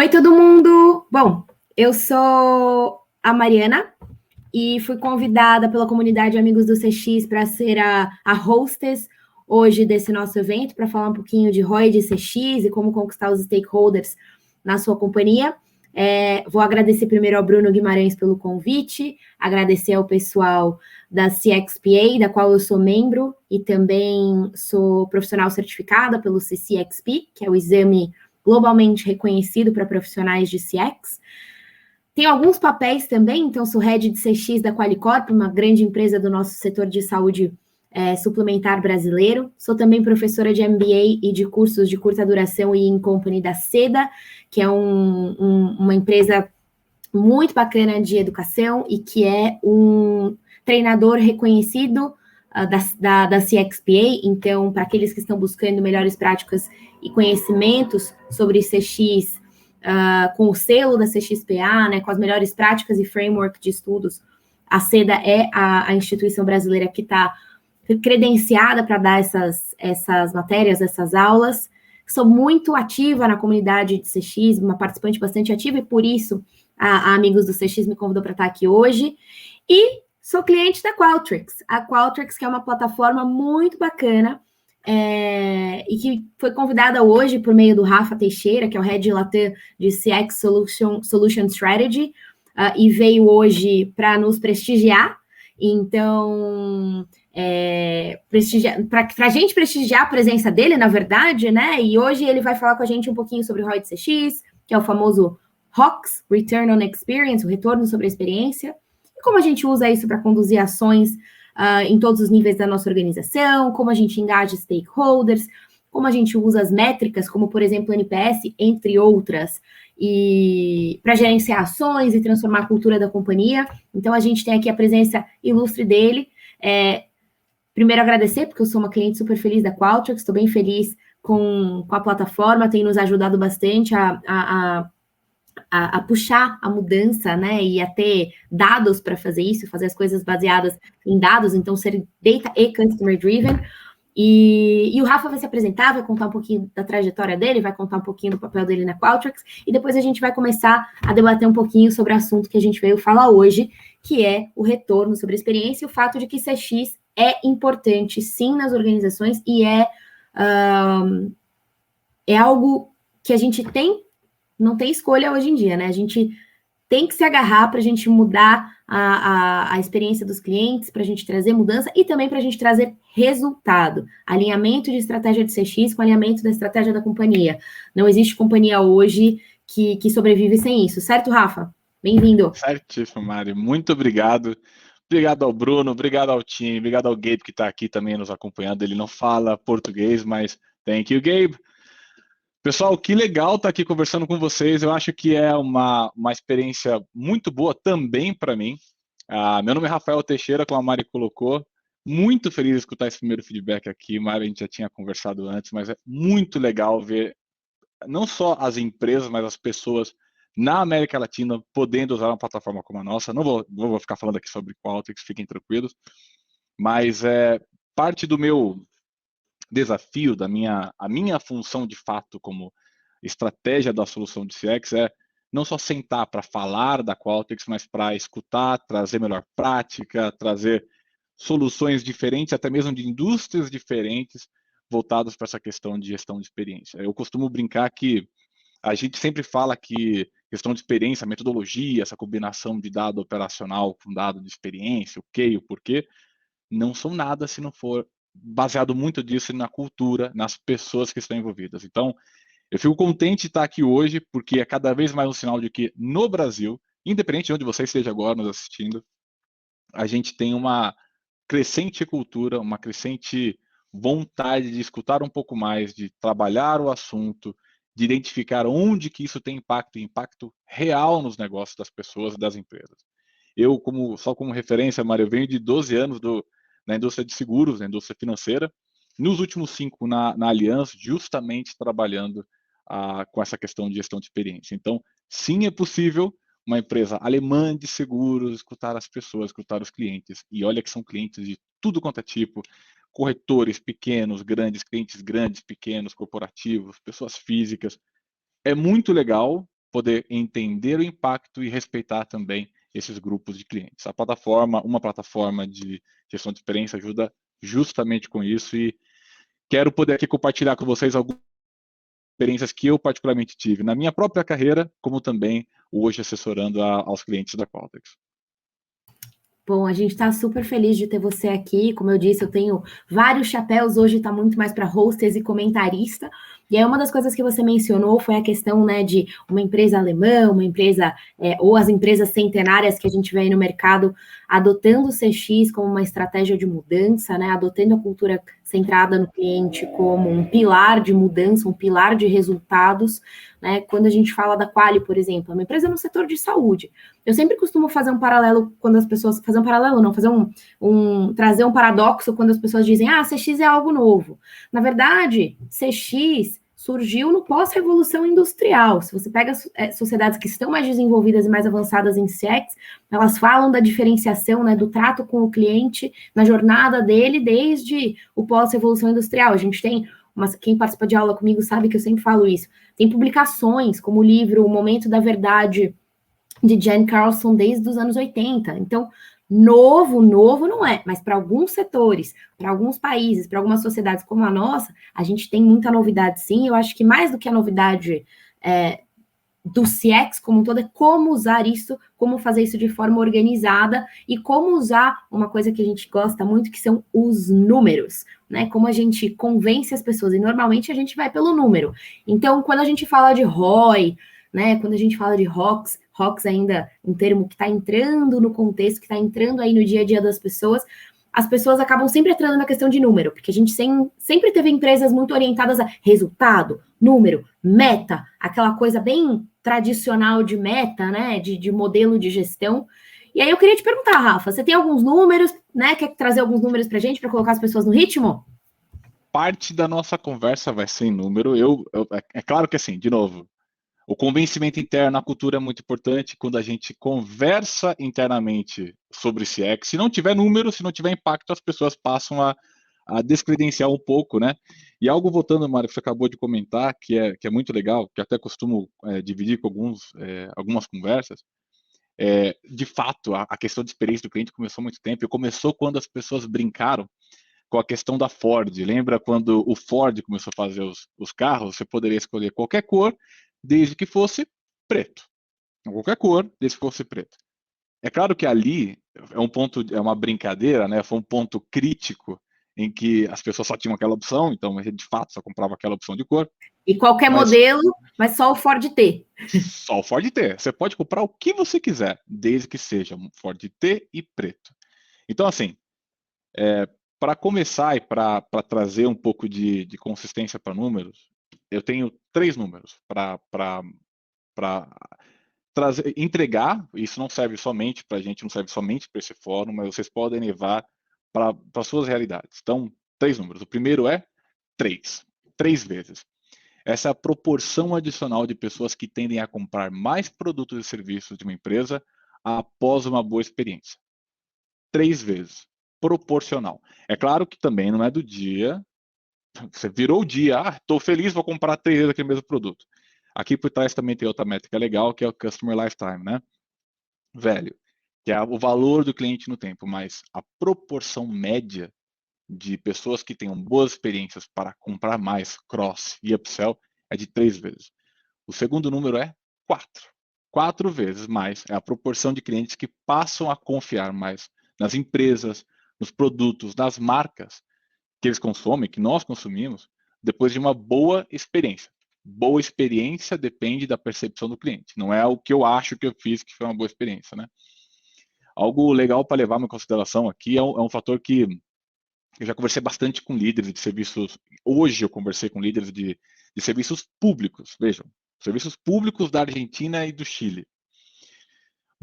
Oi, todo mundo! Bom, eu sou a Mariana e fui convidada pela comunidade Amigos do CX para ser a hostess hoje desse nosso evento, para falar um pouquinho de ROI de CX e como conquistar os stakeholders na sua companhia. Vou agradecer primeiro ao Bruno Guimarães pelo convite, agradecer ao pessoal da CXPA, da qual eu sou membro, e também sou profissional certificada pelo CCXP, que é o exame globalmente reconhecido para profissionais de CX. Tenho alguns papéis também, então sou head de CX da Qualicorp, uma grande empresa do nosso setor de saúde suplementar brasileiro. Sou também professora de MBA e de cursos de curta duração e in company da Seda, que é uma empresa muito bacana de educação e que é um treinador reconhecido da CXPA. Então, para aqueles que estão buscando melhores práticas e conhecimentos sobre CX, com o selo da CXPA, né, com as melhores práticas e framework de estudos, a Seda é a instituição brasileira que está credenciada para dar essas matérias, essas aulas. Sou muito ativa na comunidade de CX, uma participante bastante ativa, e por isso a Amigos do CX me convidou para estar aqui hoje. E sou cliente da Qualtrics. A Qualtrics, que é uma plataforma muito bacana, e que foi convidada hoje por meio do Rafa Teixeira, que é o Head Latam de CX Solution Strategy, e veio hoje para nos prestigiar. Então, para a gente prestigiar a presença dele, na verdade, né? E hoje ele vai falar com a gente um pouquinho sobre o ROI de CX, que é o famoso ROX, Return on Experience, o retorno sobre a experiência, e como a gente usa isso para conduzir ações em todos os níveis da nossa organização, como a gente engaja stakeholders, como a gente usa as métricas, como, por exemplo, o NPS, entre outras, e para gerenciar ações e transformar a cultura da companhia. Então, a gente tem aqui a presença ilustre dele. Primeiro, agradecer, porque eu sou uma cliente super feliz da Qualtrics, estou bem feliz com a plataforma, tem nos ajudado bastante a puxar a mudança, né, e a ter dados para fazer isso, fazer as coisas baseadas em dados, então ser data e customer driven. E o Rafa vai se apresentar, vai contar um pouquinho da trajetória dele, vai contar um pouquinho do papel dele na Qualtrics, e depois a gente vai começar a debater um pouquinho sobre o assunto que a gente veio falar hoje, que é o retorno sobre a experiência e o fato de que CX é importante, sim, nas organizações, e é algo que a gente não tem escolha hoje em dia, né? A gente tem que se agarrar para a gente mudar a experiência dos clientes, para a gente trazer mudança e também para a gente trazer resultado. Alinhamento de estratégia de CX com alinhamento da estratégia da companhia. Não existe companhia hoje que sobrevive sem isso, certo, Rafa? Bem-vindo. Certíssimo, Mari. Muito obrigado. Obrigado ao Bruno, obrigado ao time, obrigado ao Gabe que está aqui também nos acompanhando. Ele não fala português, mas thank you, Gabe. Pessoal, que legal estar aqui conversando com vocês. Eu acho que é uma experiência muito boa também para mim. Meu nome é Rafael Teixeira, como a Mari colocou. Muito feliz de escutar esse primeiro feedback aqui. Mari, a gente já tinha conversado antes, mas é muito legal ver não só as empresas, mas as pessoas na América Latina podendo usar uma plataforma como a nossa. Não vou ficar falando aqui sobre Qualtrics, fiquem tranquilos, mas parte do meu desafio, a minha função de fato como estratégia da solução de CX é não só sentar para falar da Qualtrics, mas para escutar, trazer melhor prática, trazer soluções diferentes, até mesmo de indústrias diferentes, voltadas para essa questão de gestão de experiência. Eu costumo brincar que a gente sempre fala que questão de experiência, metodologia, essa combinação de dado operacional com dado de experiência, o que e o porquê, não são nada se não for baseado muito disso na cultura, nas pessoas que estão envolvidas. Então, eu fico contente de estar aqui hoje, porque é cada vez mais um sinal de que no Brasil, independente de onde você esteja agora nos assistindo, a gente tem uma crescente cultura, uma crescente vontade de escutar um pouco mais, de trabalhar o assunto, de identificar onde que isso tem impacto real nos negócios das pessoas e das empresas. Eu, só como referência, Mário, eu venho de 12 anos na indústria de seguros, na indústria financeira, nos últimos 5 na Allianz, justamente trabalhando com essa questão de gestão de experiência. Então, sim, é possível uma empresa alemã de seguros escutar as pessoas, escutar os clientes. E olha que são clientes de tudo quanto é tipo, corretores pequenos, grandes, clientes grandes, pequenos, corporativos, pessoas físicas. É muito legal poder entender o impacto e respeitar também esses grupos de clientes. A plataforma, uma plataforma de gestão de experiência ajuda justamente com isso e quero poder aqui compartilhar com vocês algumas experiências que eu particularmente tive na minha própria carreira, como também hoje assessorando aos clientes da Qualtrics. Bom, a gente está super feliz de ter você aqui. Como eu disse, eu tenho vários chapéus. Hoje está muito mais para hostess e comentarista. E aí, uma das coisas que você mencionou foi a questão, né, de uma empresa alemã, uma empresa, ou as empresas centenárias que a gente vê aí no mercado, adotando o CX como uma estratégia de mudança, né, adotando a cultura centrada no cliente como um pilar de mudança, um pilar de resultados, né? Quando a gente fala da Quali, por exemplo, é uma empresa no setor de saúde. Eu sempre costumo fazer um paralelo quando as pessoas. Fazer um paralelo, não, fazer trazer um paradoxo quando as pessoas dizem, CX é algo novo. Na verdade, CX surgiu no pós-revolução industrial. Se você pega sociedades que estão mais desenvolvidas e mais avançadas em CX, elas falam da diferenciação, né, do trato com o cliente na jornada dele desde o pós-revolução industrial. A gente tem quem participa de aula comigo sabe que eu sempre falo isso. Tem publicações, como o livro O Momento da Verdade, de Jen Carlson, desde os anos 80. Então, novo não é, mas para alguns setores, para alguns países, para algumas sociedades como a nossa, a gente tem muita novidade, sim. Eu acho que mais do que a novidade do CX como um todo, é como usar isso, como fazer isso de forma organizada e como usar uma coisa que a gente gosta muito, que são os números, né? Como a gente convence as pessoas, e normalmente a gente vai pelo número. Então, quando a gente fala de ROI, né? Quando a gente fala de ROX ainda um termo que está entrando no contexto, que está entrando aí no dia a dia das pessoas, as pessoas acabam sempre entrando na questão de número, porque a gente sempre teve empresas muito orientadas a resultado, número, meta, aquela coisa bem tradicional de meta, né, de modelo de gestão. E aí eu queria te perguntar, Rafa, você tem alguns números, né, quer trazer alguns números para a gente, para colocar as pessoas no ritmo? Parte da nossa conversa vai ser em número. É claro que assim, de novo, o convencimento interno, a cultura é muito importante quando a gente conversa internamente sobre CX. Se não tiver número, se não tiver impacto, as pessoas passam a descredenciar um pouco, né? E algo voltando, Mário, que você acabou de comentar, que é muito legal, que até costumo dividir com algumas conversas, de fato, a questão de experiência do cliente começou há muito tempo, e começou quando as pessoas brincaram com a questão da Ford. Lembra quando o Ford começou a fazer os carros? Você poderia escolher qualquer cor, desde que fosse preto. Qualquer cor, desde que fosse preto. É claro que ali é uma brincadeira, né? Foi um ponto crítico em que as pessoas só tinham aquela opção, então de fato só comprava aquela opção de cor. E qualquer modelo, mas só o Ford T. Só o Ford T. Você pode comprar o que você quiser, desde que seja um Ford T e preto. Então, assim, para começar e para trazer um pouco de consistência para números, eu tenho 3 números para entregar. Isso não serve somente para a gente, não serve somente para esse fórum, mas vocês podem levar para suas realidades. Então, 3 números. O primeiro é 3. 3 vezes. Essa é a proporção adicional de pessoas que tendem a comprar mais produtos e serviços de uma empresa após uma boa experiência. 3 vezes. Proporcional. É claro que também não é do dia. Você virou o dia, estou feliz, vou comprar 3 vezes aquele mesmo produto. Aqui por trás também tem outra métrica legal, que é o Customer Lifetime, né? Velho, que é o valor do cliente no tempo, mas a proporção média de pessoas que tenham boas experiências para comprar mais cross e upsell é de 3 vezes. O segundo número é 4. 4 vezes mais é a proporção de clientes que passam a confiar mais nas empresas, nos produtos, nas marcas que eles consomem, que nós consumimos, depois de uma boa experiência. Boa experiência depende da percepção do cliente. Não é o que eu acho que eu fiz que foi uma boa experiência, né? Algo legal para levar em consideração aqui é um fator que eu já conversei bastante com líderes de serviços. Hoje eu conversei com líderes de serviços públicos. Vejam, serviços públicos da Argentina e do Chile.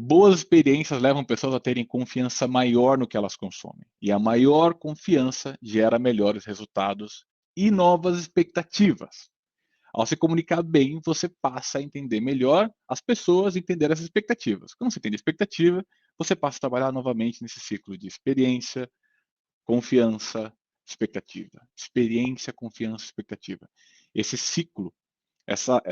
Boas experiências levam pessoas a terem confiança maior no que elas consomem. E a maior confiança gera melhores resultados e novas expectativas. Ao se comunicar bem, você passa a entender melhor as pessoas, entender as expectativas. Quando você entende a expectativa, você passa a trabalhar novamente nesse ciclo de experiência, confiança, expectativa. Experiência, confiança, expectativa. Esse ciclo, essa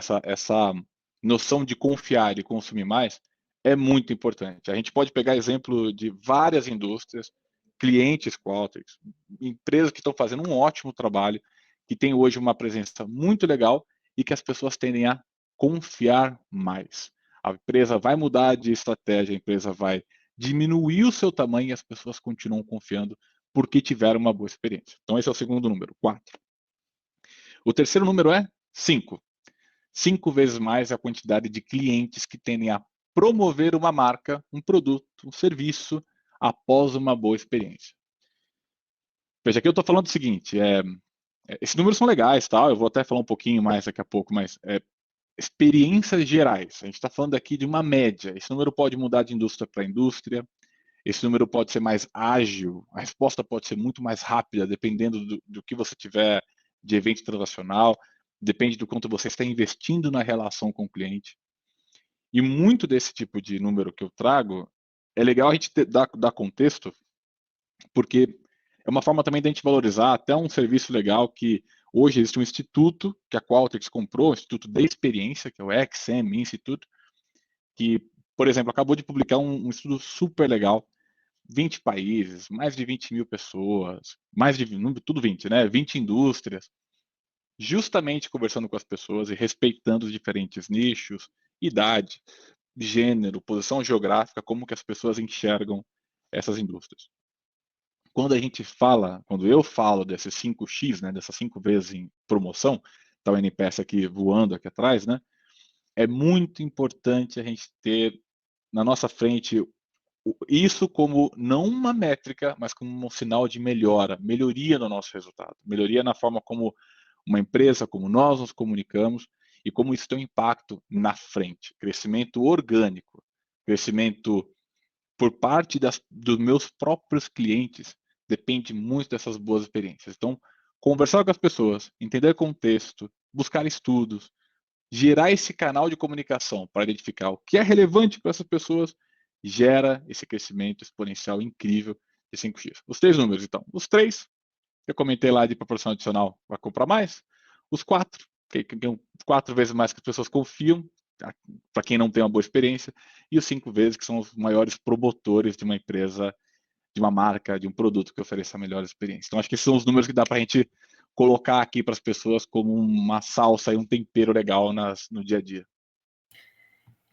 noção de confiar e consumir mais é muito importante. A gente pode pegar exemplo de várias indústrias, clientes Qualtrics, empresas que estão fazendo um ótimo trabalho, que tem hoje uma presença muito legal e que as pessoas tendem a confiar mais. A empresa vai mudar de estratégia, a empresa vai diminuir o seu tamanho e as pessoas continuam confiando porque tiveram uma boa experiência. Então esse é o segundo número, 4. O terceiro número é 5. 5 vezes mais a quantidade de clientes que tendem a promover uma marca, um produto, um serviço, após uma boa experiência. Veja, aqui eu estou falando do seguinte, esses números são legais, tá? Eu vou até falar um pouquinho mais daqui a pouco, mas experiências gerais. A gente está falando aqui de uma média. Esse número pode mudar de indústria para indústria, esse número pode ser mais ágil, a resposta pode ser muito mais rápida, dependendo do que você tiver de evento transacional, depende do quanto você está investindo na relação com o cliente. E muito desse tipo de número que eu trago, é legal a gente dar contexto, porque é uma forma também de a gente valorizar até um serviço legal que hoje existe um instituto que a Qualtrics comprou, o Instituto de Experiência, que é o XM Institute, que, por exemplo, acabou de publicar um estudo super legal, 20 países, mais de 20 mil pessoas, tudo 20, né? 20 indústrias, justamente conversando com as pessoas e respeitando os diferentes nichos, idade, gênero, posição geográfica, como que as pessoas enxergam essas indústrias. Quando eu falo desses 5x, né, dessas 5 vezes em promoção, tá o NPS aqui voando aqui atrás, né? É muito importante a gente ter na nossa frente isso como não uma métrica, mas como um sinal de melhoria no nosso resultado, melhoria na forma como uma empresa, como nós nos comunicamos e como isso tem um impacto na frente. Crescimento orgânico, crescimento por parte dos meus próprios clientes depende muito dessas boas experiências. Então, conversar com as pessoas, entender contexto, buscar estudos, gerar esse canal de comunicação para identificar o que é relevante para essas pessoas, gera esse crescimento exponencial incrível de 5x. Os 3 números, então. Os 3, eu comentei lá de proporção adicional, vai comprar mais. Os 4, que 4 vezes mais que as pessoas confiam, para quem não tem uma boa experiência. E os 5 vezes, que são os maiores promotores de uma empresa, de uma marca, de um produto que ofereça a melhor experiência. Então, acho que esses são os números que dá para a gente colocar aqui para as pessoas como uma salsa e um tempero legal no dia a dia.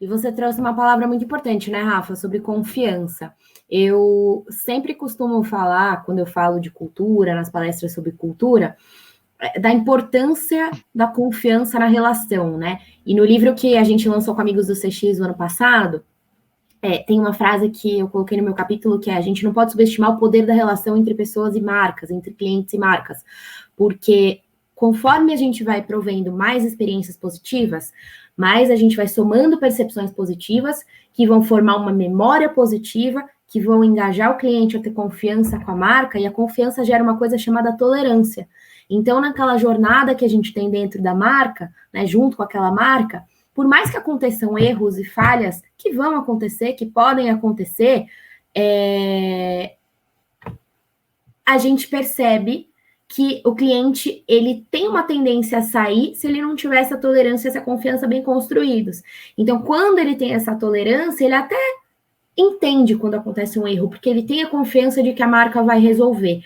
E você trouxe uma palavra muito importante, né, Rafa, sobre confiança. Eu sempre costumo falar, quando eu falo de cultura, nas palestras sobre cultura, da importância da confiança na relação, né? E no livro que a gente lançou com Amigos do CX no ano passado, tem uma frase que eu coloquei no meu capítulo, que é: a gente não pode subestimar o poder da relação entre pessoas e marcas, entre clientes e marcas, porque conforme a gente vai provendo mais experiências positivas, mais a gente vai somando percepções positivas, que vão formar uma memória positiva, que vão engajar o cliente a ter confiança com a marca, e a confiança gera uma coisa chamada tolerância. Então, naquela jornada que a gente tem dentro da marca, né, junto com aquela marca, por mais que aconteçam erros e falhas que vão acontecer, que podem acontecer, a gente percebe que o cliente, ele tem uma tendência a sair se ele não tiver essa tolerância, essa confiança bem construídos. Então, quando ele tem essa tolerância, ele até entende quando acontece um erro, porque ele tem a confiança de que a marca vai resolver.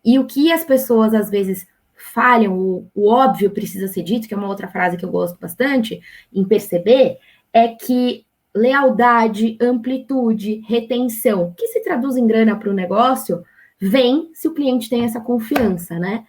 E o que as pessoas, às vezes, falham, o óbvio precisa ser dito, que é uma outra frase que eu gosto bastante em perceber, é que lealdade, amplitude, retenção, que se traduz em grana para o negócio, vem se o cliente tem essa confiança, né?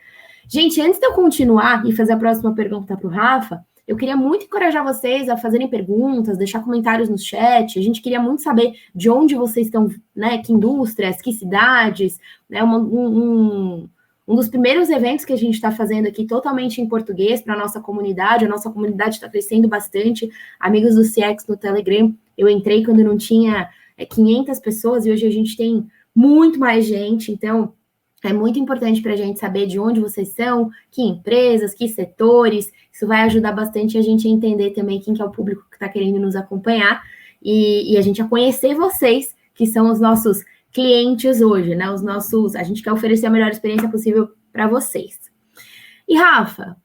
Gente, antes de eu continuar e fazer a próxima pergunta para o Rafa, eu queria muito encorajar vocês a fazerem perguntas, deixar comentários no chat. A gente queria muito saber de onde vocês estão, né? Que indústrias, que cidades, né? Um dos primeiros eventos que a gente está fazendo aqui totalmente em português para a nossa comunidade. A nossa comunidade está crescendo bastante. Amigos do CX no Telegram, eu entrei quando não tinha 500 pessoas e hoje a gente tem muito mais gente. Então, é muito importante para a gente saber de onde vocês são, que empresas, que setores. Isso vai ajudar bastante a gente a entender também quem que é o público que está querendo nos acompanhar e a gente a conhecer vocês, que são os nossos clientes hoje, né? A gente quer oferecer a melhor experiência possível para vocês. E, Rafa,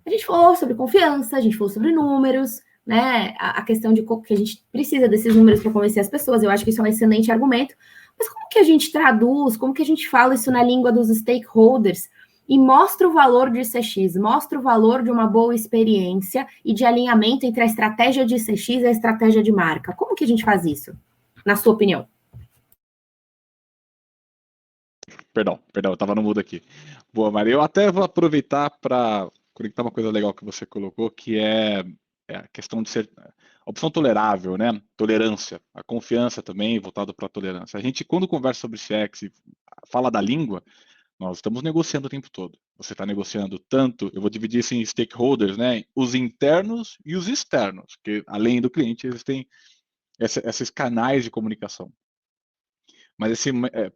a gente falou sobre confiança, a gente falou sobre números, né, a questão de que a gente precisa desses números para convencer as pessoas. Eu acho que isso é um excelente argumento. Mas como que a gente traduz, como que a gente fala isso na língua dos stakeholders e mostra o valor de CX, mostra o valor de uma boa experiência e de alinhamento entre a estratégia de CX e a estratégia de marca? Como que a gente faz isso, na sua opinião? Perdão, eu estava no mudo aqui. Boa, Maria. Eu até vou aproveitar para conectar uma coisa legal que você colocou, que é a questão de ser opção tolerável, né? Tolerância, a confiança também voltado para a tolerância. A gente, quando conversa sobre CX e fala da língua, nós estamos negociando o tempo todo. Você está negociando tanto, eu vou dividir isso em stakeholders, né? Os internos e os externos, que além do cliente existem esses canais de comunicação. Mas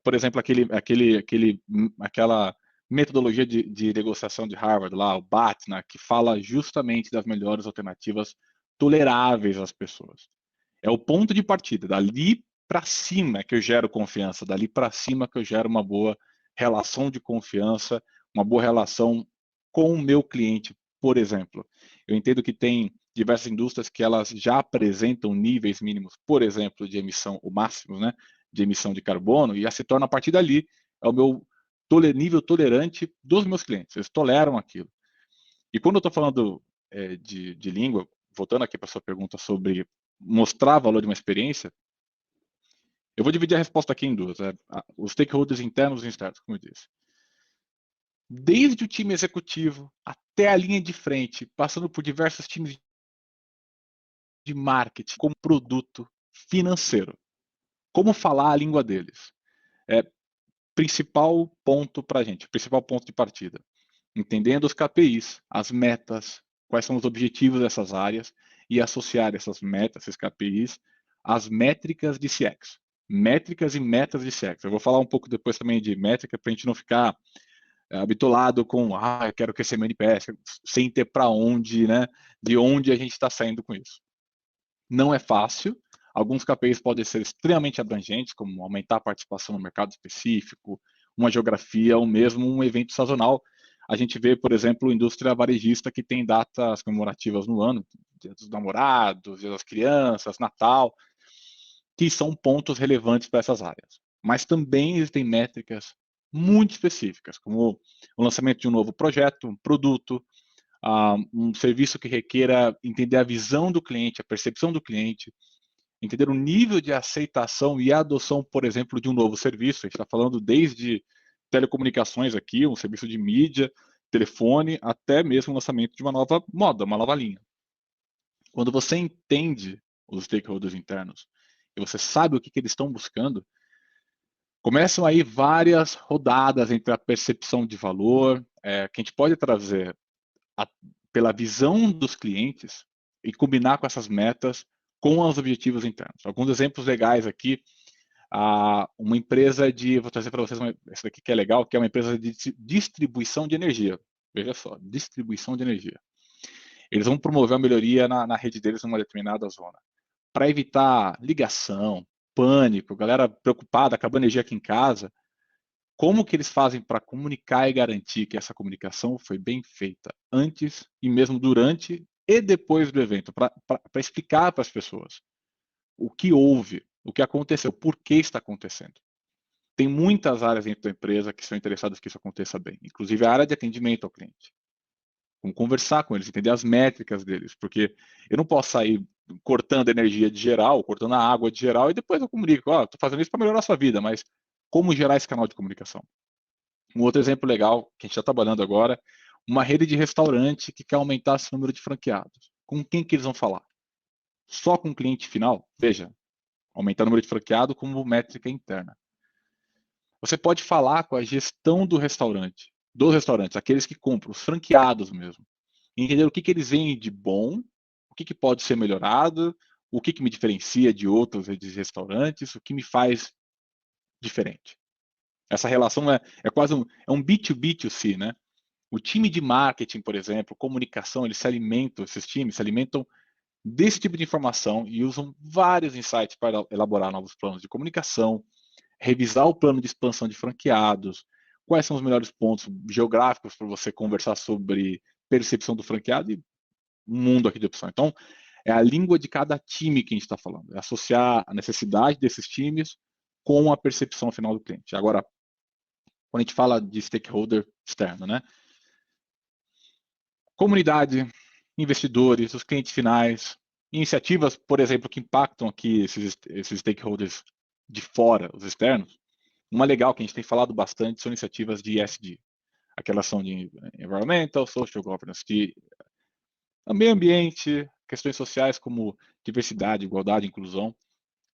por exemplo, aquela metodologia de negociação de Harvard lá, o BATNA, que fala justamente das melhores alternativas toleráveis às pessoas. É o ponto de partida. Dali para cima que eu gero confiança, dali para cima que eu gero uma boa relação de confiança, uma boa relação com o meu cliente, por exemplo. Eu entendo que tem diversas indústrias que elas já apresentam níveis mínimos, por exemplo, de emissão, o máximo, né, de emissão de carbono, e já se torna a partir dali é o meu nível tolerante dos meus clientes. Eles toleram aquilo. E quando eu estou falando de língua, voltando aqui para a sua pergunta sobre mostrar valor de uma experiência, eu vou dividir a resposta aqui em duas. Os stakeholders internos e externos, como eu disse. Desde o time executivo até a linha de frente, passando por diversos times de marketing, como produto financeiro. Como falar a língua deles. Principal ponto para a gente, principal ponto de partida. Entendendo os KPIs, as metas, quais são os objetivos dessas áreas e associar essas metas, esses KPIs, às métricas de CX. Métricas e metas de CX. Eu vou falar um pouco depois também de métrica para a gente não ficar habitolado com, eu quero crescer meu NPS, sem ter para onde, né? De onde a gente está saindo com isso. Não é fácil. Alguns KPIs podem ser extremamente abrangentes, como aumentar a participação no mercado específico, uma geografia ou mesmo um evento sazonal. A gente vê, por exemplo, indústria varejista que tem datas comemorativas no ano, Dia dos Namorados, Dia das Crianças, Natal, que são pontos relevantes para essas áreas. Mas também existem métricas muito específicas, como o lançamento de um novo projeto, um produto, um serviço que requeira entender a visão do cliente, a percepção do cliente, entender o nível de aceitação e adoção, por exemplo, de um novo serviço. A gente está falando desde telecomunicações aqui, um serviço de mídia, telefone, até mesmo o lançamento de uma nova moda, uma nova linha. Quando você entende os stakeholders internos e você sabe o que eles estão buscando, começam aí várias rodadas entre a percepção de valor, que a gente pode trazer pela visão dos clientes e combinar com essas metas com os objetivos internos. Alguns exemplos legais aqui, uma empresa vou trazer para vocês essa daqui que é legal, que é uma empresa de distribuição de energia. Veja só, distribuição de energia. Eles vão promover uma melhoria na rede deles numa determinada zona. Para evitar ligação, pânico, galera preocupada, acabou a energia aqui em casa, como que eles fazem para comunicar e garantir que essa comunicação foi bem feita antes e mesmo durante e depois do evento, para explicar para as pessoas o que houve, o que aconteceu, por que está acontecendo. Tem muitas áreas dentro da empresa que são interessadas que isso aconteça bem, inclusive a área de atendimento ao cliente. Vamos conversar com eles, entender as métricas deles, porque eu não posso sair cortando energia de geral, cortando a água de geral, e depois eu comunico, estou fazendo isso para melhorar a sua vida, mas como gerar esse canal de comunicação? Um outro exemplo legal que a gente está trabalhando agora, uma rede de restaurante que quer aumentar esse número de franqueados. Com quem que eles vão falar? Só com o cliente final? Veja, aumentar o número de franqueado como métrica interna. Você pode falar com a gestão do restaurante, dos restaurantes, aqueles que compram, os franqueados mesmo. Entender o que eles veem de bom, o que pode ser melhorado, o que me diferencia de outros redes de restaurantes, o que me faz diferente. Essa relação é quase um B2B2C, né? O time de marketing, por exemplo, comunicação, eles se alimentam, esses times se alimentam desse tipo de informação e usam vários insights para elaborar novos planos de comunicação, revisar o plano de expansão de franqueados, quais são os melhores pontos geográficos para você conversar sobre percepção do franqueado e um mundo aqui de opção. Então, É a língua de cada time que a gente está falando. É associar a necessidade desses times com a percepção final do cliente. Agora, quando a gente fala de stakeholder externo, né? Comunidade, investidores, os clientes finais, iniciativas, por exemplo, que impactam aqui esses stakeholders de fora, os externos. Uma legal que a gente tem falado bastante são iniciativas de ESG. Aquelas são de Environmental, Social Governance, de meio ambiente, questões sociais como diversidade, igualdade, inclusão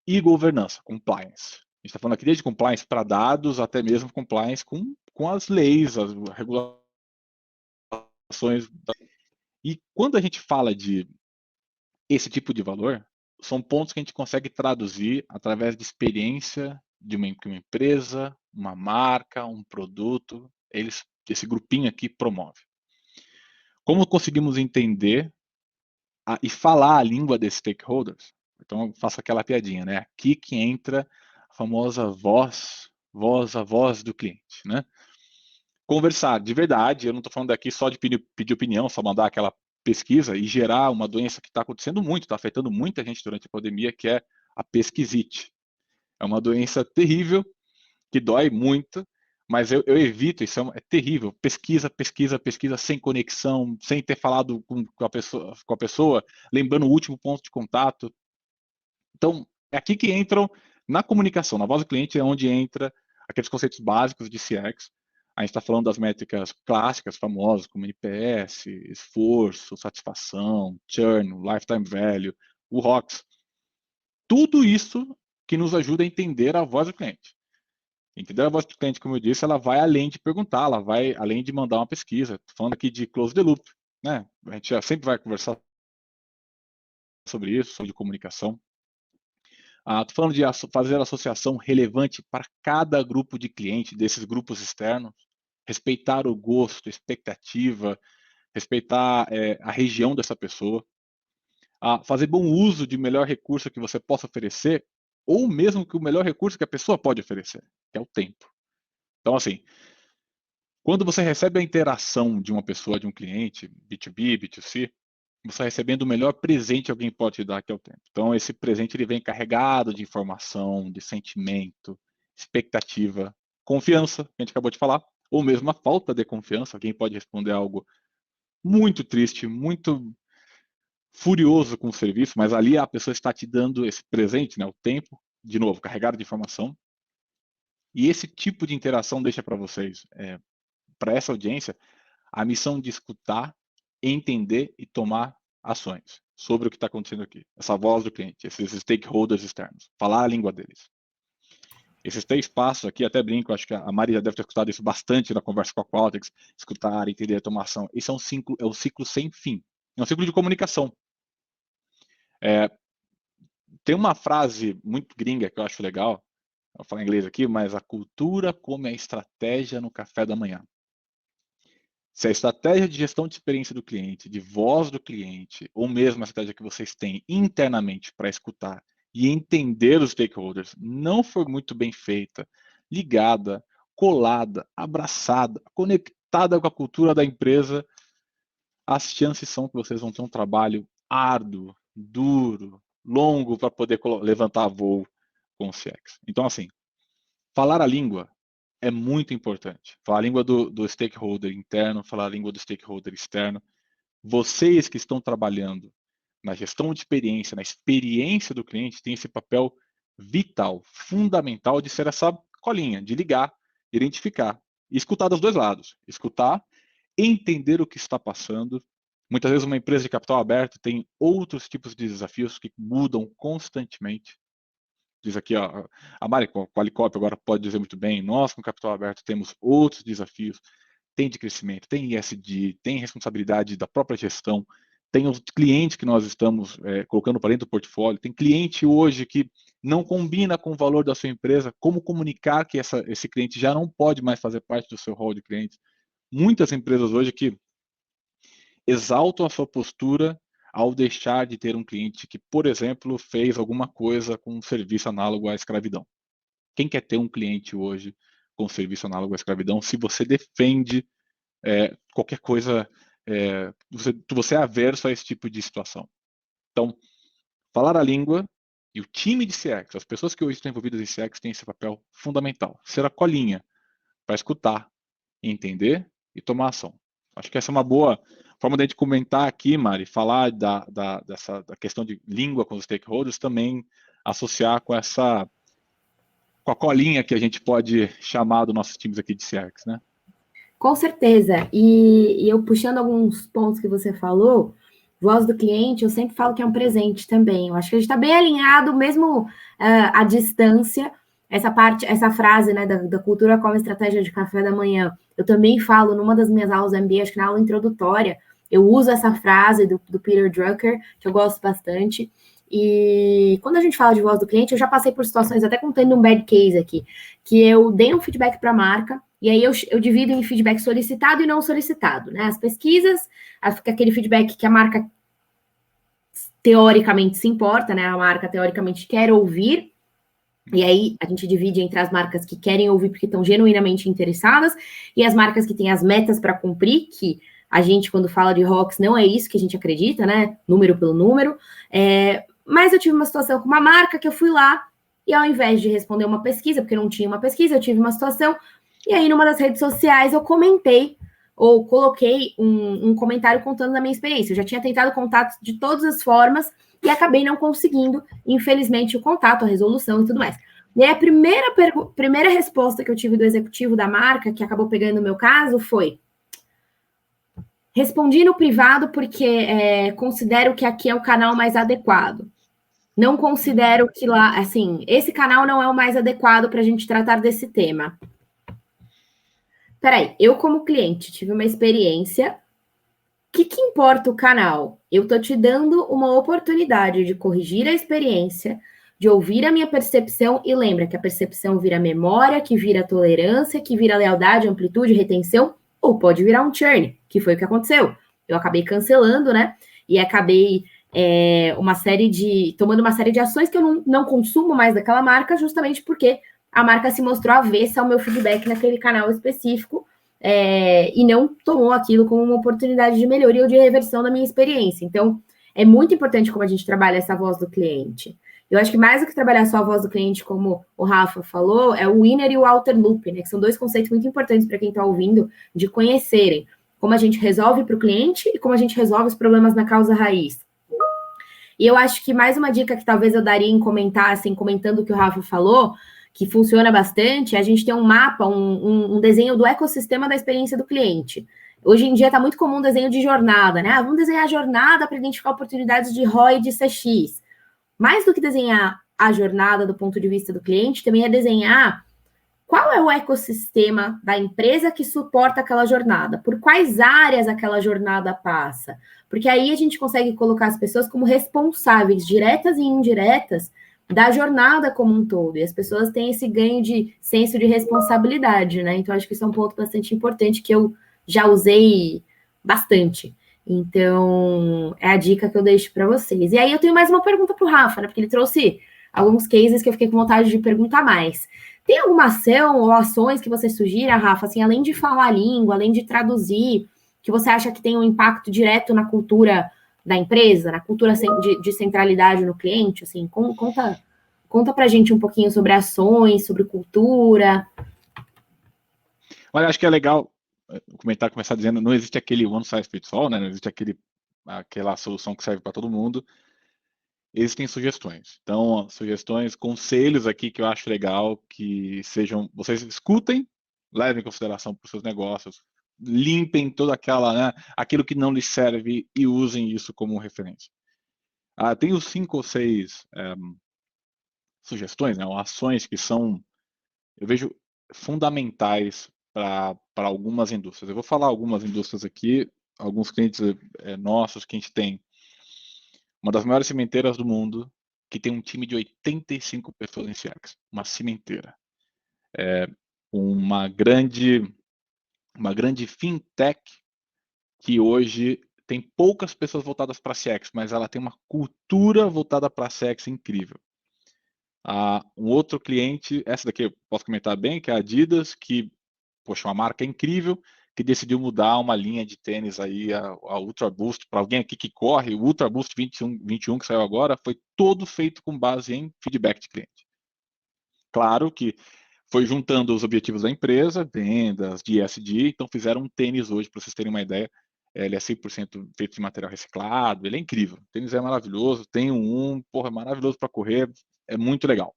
e governança, compliance. A gente está falando aqui desde compliance para dados até mesmo compliance com as leis, as regulações. E quando a gente fala de esse tipo de valor, são pontos que a gente consegue traduzir através de experiência de uma empresa, uma marca, um produto, esse grupinho aqui promove. Como conseguimos entender e falar a língua desses stakeholders? Então, eu faço aquela piadinha, né? Aqui que entra a famosa a voz do cliente, né? Conversar de verdade, eu não estou falando aqui só de pedir opinião, só mandar aquela pesquisa e gerar uma doença que está acontecendo muito, está afetando muita gente durante a pandemia, que é a pesquisite. É uma doença terrível, que dói muito, mas eu evito, isso é terrível. Pesquisa, pesquisa, pesquisa sem conexão, sem ter falado com a pessoa, lembrando o último ponto de contato. Então, é aqui que entram na comunicação, na voz do cliente, é onde entra aqueles conceitos básicos de CX. A gente está falando das métricas clássicas, famosas, como NPS, esforço, satisfação, churn, lifetime value, o ROX. Tudo isso que nos ajuda a entender a voz do cliente. Entender a voz do cliente, como eu disse, ela vai além de perguntar, ela vai além de mandar uma pesquisa. Estou falando aqui de close the loop, né? A gente já sempre vai conversar sobre isso, sobre comunicação. Estou falando de fazer associação relevante para cada grupo de cliente desses grupos externos, respeitar o gosto, expectativa, respeitar a região dessa pessoa, fazer bom uso de melhor recurso que você possa oferecer, ou mesmo que o melhor recurso que a pessoa pode oferecer, que é o tempo. Então, assim, quando você recebe a interação de uma pessoa, de um cliente, B2B, B2C, você está recebendo o melhor presente que alguém pode te dar, que é o tempo. Então, esse presente ele vem carregado de informação, de sentimento, expectativa, confiança, que a gente acabou de falar, ou mesmo a falta de confiança. Alguém pode responder algo muito triste, muito furioso com o serviço, mas ali a pessoa está te dando esse presente, né, o tempo, de novo, carregado de informação. E esse tipo de interação deixa para vocês, para essa audiência, a missão de escutar, entender e tomar ações sobre o que está acontecendo aqui. Essa voz do cliente, esses stakeholders externos, falar a língua deles. Esses 3 passos aqui, até brinco, acho que a Mari já deve ter escutado isso bastante na conversa com a Qualtrics, escutar, entender, tomar ação. Esse é um ciclo sem fim. É um ciclo de comunicação. Tem uma frase muito gringa que eu acho legal, eu vou falar em inglês aqui, mas a cultura come a estratégia no café da manhã. Se a estratégia de gestão de experiência do cliente, de voz do cliente, ou mesmo a estratégia que vocês têm internamente para escutar e entender os stakeholders não for muito bem feita, ligada, colada, abraçada, conectada com a cultura da empresa, as chances são que vocês vão ter um trabalho árduo, duro, longo para poder levantar voo com o CX. Então, assim, falar a língua é muito importante. Falar a língua do stakeholder interno, falar a língua do stakeholder externo. Vocês que estão trabalhando na gestão de experiência, na experiência do cliente, têm esse papel vital, fundamental de ser essa colinha, de ligar, identificar e escutar dos dois lados. Escutar, entender o que está passando. Muitas vezes uma empresa de capital aberto tem outros tipos de desafios que mudam constantemente. Diz aqui, ó, a Mari com a Qualicop agora pode dizer muito bem, nós com capital aberto temos outros desafios, tem de crescimento, tem ISD, tem responsabilidade da própria gestão, tem os clientes que nós estamos colocando para dentro do portfólio, tem cliente hoje que não combina com o valor da sua empresa, como comunicar que esse cliente já não pode mais fazer parte do seu hall de clientes. Muitas empresas hoje que exaltam a sua postura ao deixar de ter um cliente que, por exemplo, fez alguma coisa com um serviço análogo à escravidão. Quem quer ter um cliente hoje com serviço análogo à escravidão se você defende qualquer coisa, você é averso a esse tipo de situação? Então, falar a língua e o time de CX, as pessoas que hoje estão envolvidas em CX têm esse papel fundamental, ser a colinha para escutar, entender e tomar ação. Acho que essa é uma boa forma de a gente comentar aqui, Mari, falar da questão de língua com os stakeholders, também associar com a colinha que a gente pode chamar dos nossos times aqui de CX, né? Com certeza. E eu puxando alguns pontos que você falou, voz do cliente, eu sempre falo que é um presente também. Eu acho que a gente está bem alinhado, mesmo à distância. Essa parte, essa frase, né, da cultura como estratégia de café da manhã, eu também falo numa das minhas aulas da MBA, acho que na aula introdutória, eu uso essa frase do Peter Drucker, que eu gosto bastante. E quando a gente fala de voz do cliente, eu já passei por situações, até contando um bad case aqui, que eu dei um feedback para a marca, e aí eu divido em feedback solicitado e não solicitado, né? As pesquisas, aquele feedback que a marca teoricamente se importa, né? A marca teoricamente quer ouvir, e aí a gente divide entre as marcas que querem ouvir porque estão genuinamente interessadas e as marcas que têm as metas para cumprir, que a gente, quando fala de ROCs, não é isso que a gente acredita, né? Número pelo número. Mas eu tive uma situação com uma marca que eu fui lá e ao invés de responder uma pesquisa, porque não tinha uma pesquisa, eu tive uma situação, e aí numa das redes sociais eu comentei ou coloquei um comentário contando da minha experiência. Eu já tinha tentado contato de todas as formas e acabei não conseguindo, infelizmente, o contato, a resolução e tudo mais. E aí a primeira resposta que eu tive do executivo da marca, que acabou pegando o meu caso, foi: respondi no privado porque considero que aqui é o canal mais adequado. Não considero que lá, assim, esse canal não é o mais adequado para a gente tratar desse tema. Peraí, eu como cliente tive uma experiência. O que importa o canal? Eu estou te dando uma oportunidade de corrigir a experiência, de ouvir a minha percepção, e lembra que a percepção vira memória, que vira tolerância, que vira lealdade, amplitude, retenção, ou pode virar um churn, que foi o que aconteceu. Eu acabei cancelando, né? E acabei tomando uma série de ações que eu não consumo mais daquela marca, justamente porque a marca se mostrou avessa ao meu feedback naquele canal específico, e não tomou aquilo como uma oportunidade de melhoria ou de reversão da minha experiência. Então, é muito importante como a gente trabalha essa voz do cliente. Eu acho que mais do que trabalhar só a voz do cliente, como o Rafa falou, é o inner e o outer loop, né? Que são dois conceitos muito importantes para quem está ouvindo, de conhecerem como a gente resolve para o cliente e como a gente resolve os problemas na causa raiz. E eu acho que mais uma dica que talvez eu daria em comentar, assim, comentando o que o Rafa falou, que funciona bastante, é a gente ter um mapa, um desenho do ecossistema da experiência do cliente. Hoje em dia está muito comum desenho de jornada, né? Vamos desenhar a jornada para identificar oportunidades de ROI e de CX. Mais do que desenhar a jornada do ponto de vista do cliente, também é desenhar qual é o ecossistema da empresa que suporta aquela jornada, por quais áreas aquela jornada passa. Porque aí a gente consegue colocar as pessoas como responsáveis, diretas e indiretas, da jornada como um todo. E as pessoas têm esse ganho de senso de responsabilidade, né? Então, acho que isso é um ponto bastante importante que eu já usei bastante. Então, é a dica que eu deixo para vocês. E aí, eu tenho mais uma pergunta para o Rafa, né? Porque ele trouxe alguns cases que eu fiquei com vontade de perguntar mais. Tem alguma ação ou ações que você sugira, Rafa, assim, além de falar a língua, além de traduzir, que você acha que tem um impacto direto na cultura da empresa, na cultura de centralidade no cliente? Assim, conta pra gente um pouquinho sobre ações, sobre cultura. Olha, acho que é legal começar dizendo, não existe aquele one size fits all, né? Não existe aquela solução que serve para todo mundo. Existem sugestões. Então, sugestões, conselhos aqui que eu acho legal que vocês escutem, levem em consideração para os seus negócios, limpem toda aquilo que não lhes serve e usem isso como referência. Tem os 5 ou 6 sugestões, né, ou ações que eu vejo fundamentais para algumas indústrias. Eu vou falar algumas indústrias aqui, alguns clientes nossos que a gente tem. Uma das maiores cimenteiras do mundo, que tem um time de 85 pessoas em CX, uma cimenteira. Uma grande fintech que hoje tem poucas pessoas voltadas para CX, mas ela tem uma cultura voltada para CX incrível. Um outro cliente, essa daqui eu posso comentar bem, que é a Adidas, que, poxa, uma marca incrível, que decidiu mudar uma linha de tênis aí, a Ultra Boost, para alguém aqui que corre, o Ultra Boost 21 que saiu agora, foi todo feito com base em feedback de cliente. Claro que foi juntando os objetivos da empresa, vendas, de ESG, então fizeram um tênis hoje, para vocês terem uma ideia, ele é 100% feito de material reciclado, ele é incrível, o tênis é maravilhoso, tem porra, é maravilhoso para correr, é muito legal.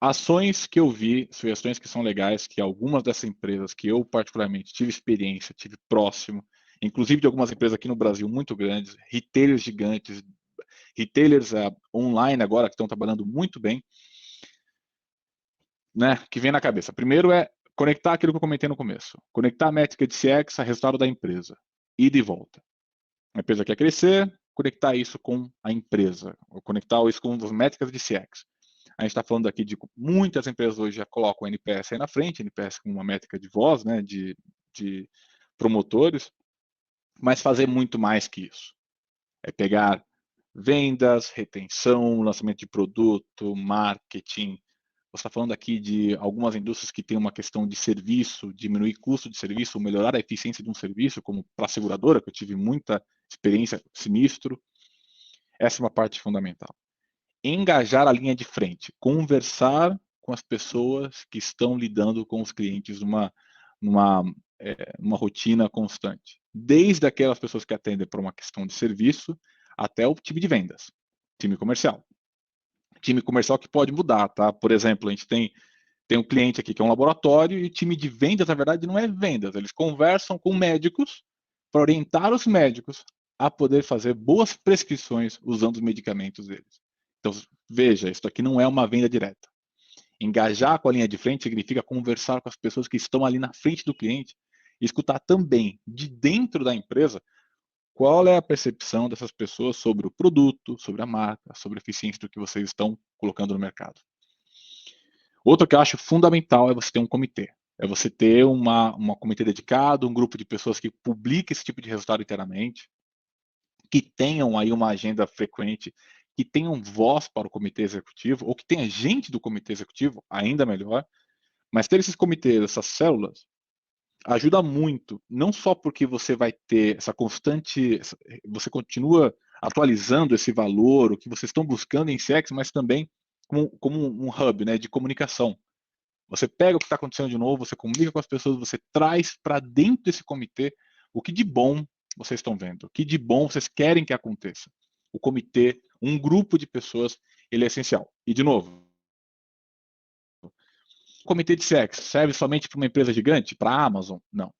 Ações que eu vi, sugestões que são legais, que algumas dessas empresas que eu particularmente tive experiência, tive próximo, inclusive de algumas empresas aqui no Brasil muito grandes, retailers gigantes, retailers online agora que estão trabalhando muito bem, né, que vem na cabeça. Primeiro é conectar aquilo que eu comentei no começo, conectar a métrica de CX a resultado da empresa, ida e volta. A empresa quer crescer, conectar isso com a empresa, ou conectar isso com as métricas de CX. A gente está falando aqui de muitas empresas hoje já colocam o NPS aí na frente, NPS com uma métrica de voz, né, de promotores, mas fazer muito mais que isso. É pegar vendas, retenção, lançamento de produto, marketing. Você está falando aqui de algumas indústrias que têm uma questão de serviço, diminuir custo de serviço, melhorar a eficiência de um serviço, como para a seguradora, que eu tive muita experiência, sinistro. Essa é uma parte fundamental. Engajar a linha de frente, conversar com as pessoas que estão lidando com os clientes numa rotina constante. Desde aquelas pessoas que atendem para uma questão de serviço, até o time de vendas, time comercial. Time comercial que pode mudar, tá? Por exemplo, a gente tem um cliente aqui que é um laboratório e o time de vendas, na verdade, não é vendas. Eles conversam com médicos para orientar os médicos a poder fazer boas prescrições usando os medicamentos deles. Então, veja, isso aqui não é uma venda direta. Engajar com a linha de frente significa conversar com as pessoas que estão ali na frente do cliente e escutar também, de dentro da empresa, qual é a percepção dessas pessoas sobre o produto, sobre a marca, sobre a eficiência do que vocês estão colocando no mercado. Outro que eu acho fundamental é você ter um comitê. É você ter uma comitê dedicado, um grupo de pessoas que publique esse tipo de resultado inteiramente, que tenham aí uma agenda frequente, que tenham voz para o comitê executivo, ou que tenha gente do comitê executivo, ainda melhor. Mas ter esses comitês, essas células, ajuda muito, não só porque você vai ter essa constante, você continua atualizando esse valor, o que vocês estão buscando em CX, mas também como um hub, né, de comunicação. Você pega o que está acontecendo de novo, você comunica com as pessoas, você traz para dentro desse comitê o que de bom vocês estão vendo, o que de bom vocês querem que aconteça. O comitê, um grupo de pessoas, ele é essencial. E, de novo, o comitê de CX serve somente para uma empresa gigante? Para a Amazon? Não.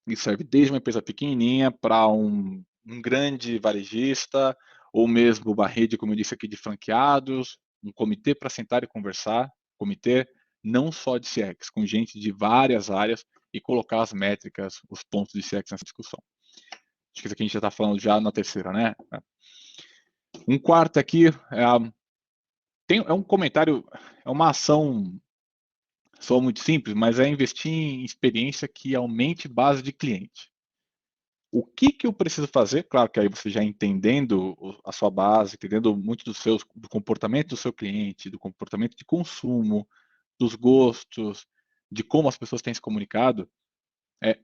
Isso serve desde uma empresa pequenininha para um grande varejista, ou mesmo uma rede, como eu disse aqui, de franqueados, um comitê para sentar e conversar, comitê não só de CX, com gente de várias áreas e colocar as métricas, os pontos de CX nessa discussão. Acho que isso aqui a gente já está falando já na terceira, né? Um quarto aqui, é um comentário, é uma ação só muito simples, mas é investir em experiência que aumente base de cliente. O que eu preciso fazer? Claro que aí você já entendendo a sua base, entendendo muito do comportamento do seu cliente, do comportamento de consumo, dos gostos, de como as pessoas têm se comunicado,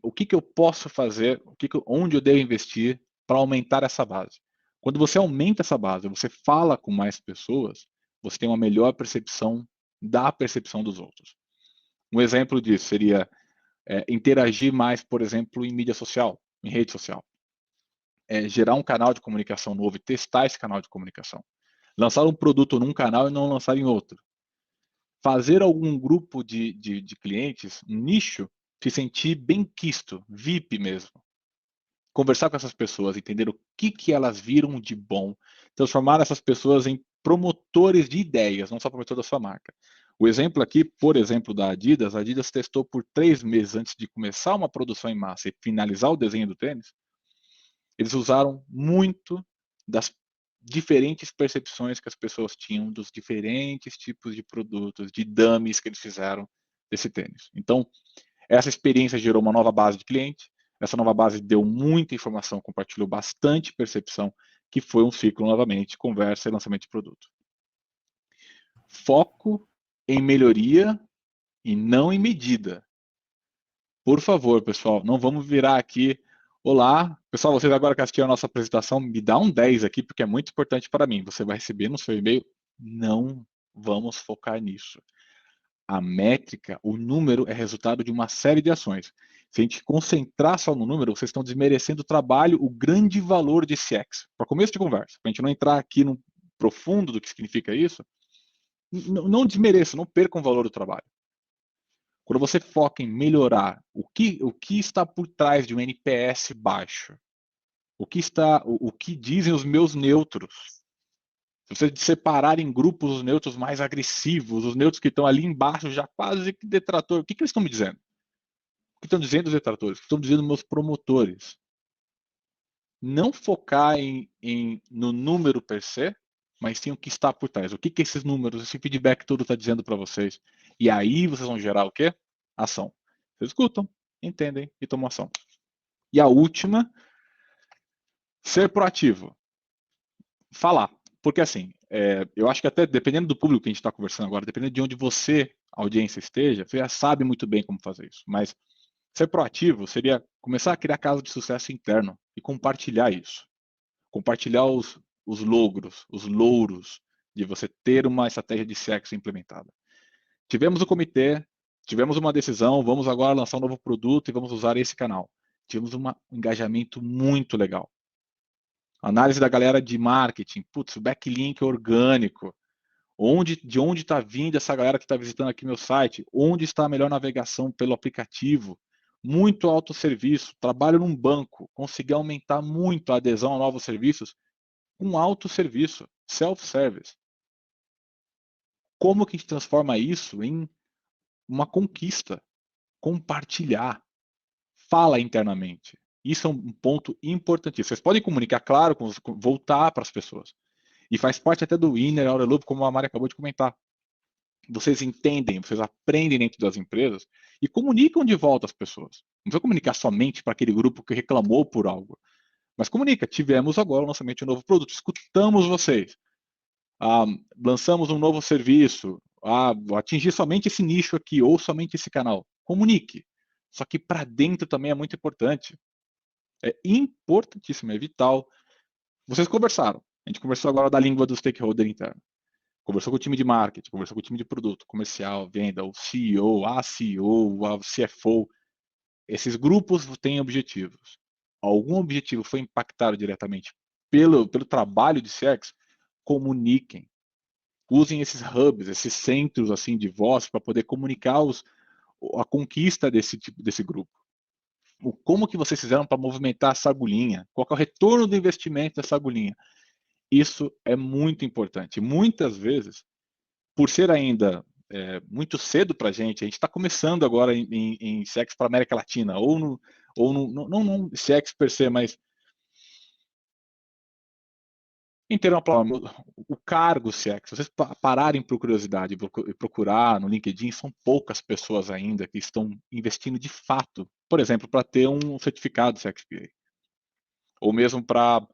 o que eu posso fazer, onde eu devo investir para aumentar essa base. Quando você aumenta essa base, você fala com mais pessoas, você tem uma melhor percepção da percepção dos outros. Um exemplo disso seria interagir mais, por exemplo, em mídia social, em rede social. Gerar um canal de comunicação novo e testar esse canal de comunicação. Lançar um produto num canal e não lançar em outro. Fazer algum grupo de clientes, um nicho, se sentir bem quisto, VIP mesmo. Conversar com essas pessoas, entender o que elas viram de bom, transformar essas pessoas em promotores de ideias, não só promotores da sua marca. O exemplo aqui, por exemplo, da Adidas, a Adidas testou por 3 meses antes de começar uma produção em massa e finalizar o desenho do tênis. Eles usaram muito das diferentes percepções que as pessoas tinham dos diferentes tipos de produtos, de dummies que eles fizeram desse tênis. Então, essa experiência gerou uma nova base de cliente, essa nova base deu muita informação, compartilhou bastante percepção, que foi um ciclo novamente, conversa e lançamento de produto. Foco em melhoria e não em medida. por favor, pessoal, não vamos virar aqui. Olá, pessoal, vocês agora que assistiram a nossa apresentação, me dá um 10 aqui, porque é muito importante para mim. Você vai receber no seu e-mail. Não vamos focar nisso. A métrica, o número, é resultado de uma série de ações. Se a gente concentrar só no número, vocês estão desmerecendo o trabalho, o grande valor de CX. Para começo de conversa, para a gente não entrar aqui no profundo do que significa isso, não desmereça, não percam o valor do trabalho. Quando você foca em melhorar o que está por trás de um NPS baixo, o que dizem os meus neutros. Se você separar em grupos os neutros mais agressivos, os neutros que estão ali embaixo já quase que detrator, o que eles estão me dizendo? O que estão dizendo os detratores? O que estão dizendo meus promotores? Não focar no número per se, mas sim o que está por trás. O que esses números, esse feedback todo está dizendo para vocês. E aí vocês vão gerar o quê? Ação. Vocês escutam, entendem e tomam ação. E a última, ser proativo. Falar. Porque assim, eu acho que até dependendo do público que a gente está conversando agora, dependendo de onde você, a audiência, esteja, você já sabe muito bem como fazer isso. Mas ser proativo seria começar a criar casos de sucesso interno e compartilhar isso. Compartilhar os logros, os louros de você ter uma estratégia de CX implementada. Tivemos o comitê, tivemos uma decisão, vamos agora lançar um novo produto e vamos usar esse canal. Tivemos um engajamento muito legal. Análise da galera de marketing, putz, backlink orgânico. De onde está vindo essa galera que está visitando aqui meu site? Onde está a melhor navegação pelo aplicativo? Muito autosserviço. Trabalho num banco. Consegui aumentar muito a adesão a novos serviços com autosserviço, self-service. Como que a gente transforma isso em uma conquista? Compartilhar. Fala internamente. Isso é um ponto importantíssimo. Vocês podem comunicar, claro, voltar para as pessoas. E faz parte até do Inner Outer Loop, como a Mari acabou de comentar. Vocês entendem, vocês aprendem dentro das empresas e comunicam de volta às pessoas. Não precisa comunicar somente para aquele grupo que reclamou por algo. Mas comunica, tivemos agora o lançamento de um novo produto, escutamos vocês. Lançamos um novo serviço, atingir somente esse nicho aqui ou somente esse canal. Comunique. Só que para dentro também é muito importante. É importantíssimo, é vital. Vocês conversaram. A gente conversou agora da língua do stakeholder interno. Conversou com o time de marketing, conversou com o time de produto, comercial, venda, o CEO, a CEO, a CFO. Esses grupos têm objetivos. Algum objetivo foi impactado diretamente pelo trabalho de CX? Comuniquem. Usem esses hubs, esses centros assim de voz para poder comunicar a conquista desse grupo. Como que vocês fizeram para movimentar essa agulhinha? Qual é o retorno do investimento dessa agulhinha? Isso é muito importante. Muitas vezes, por ser ainda muito cedo para a gente está começando agora em CX para a América Latina, não CX per se, mas em ter o cargo CX. Se vocês pararem por curiosidade e procurar no LinkedIn, são poucas pessoas ainda que estão investindo de fato, por exemplo, para ter um certificado CXPA. Ou mesmo para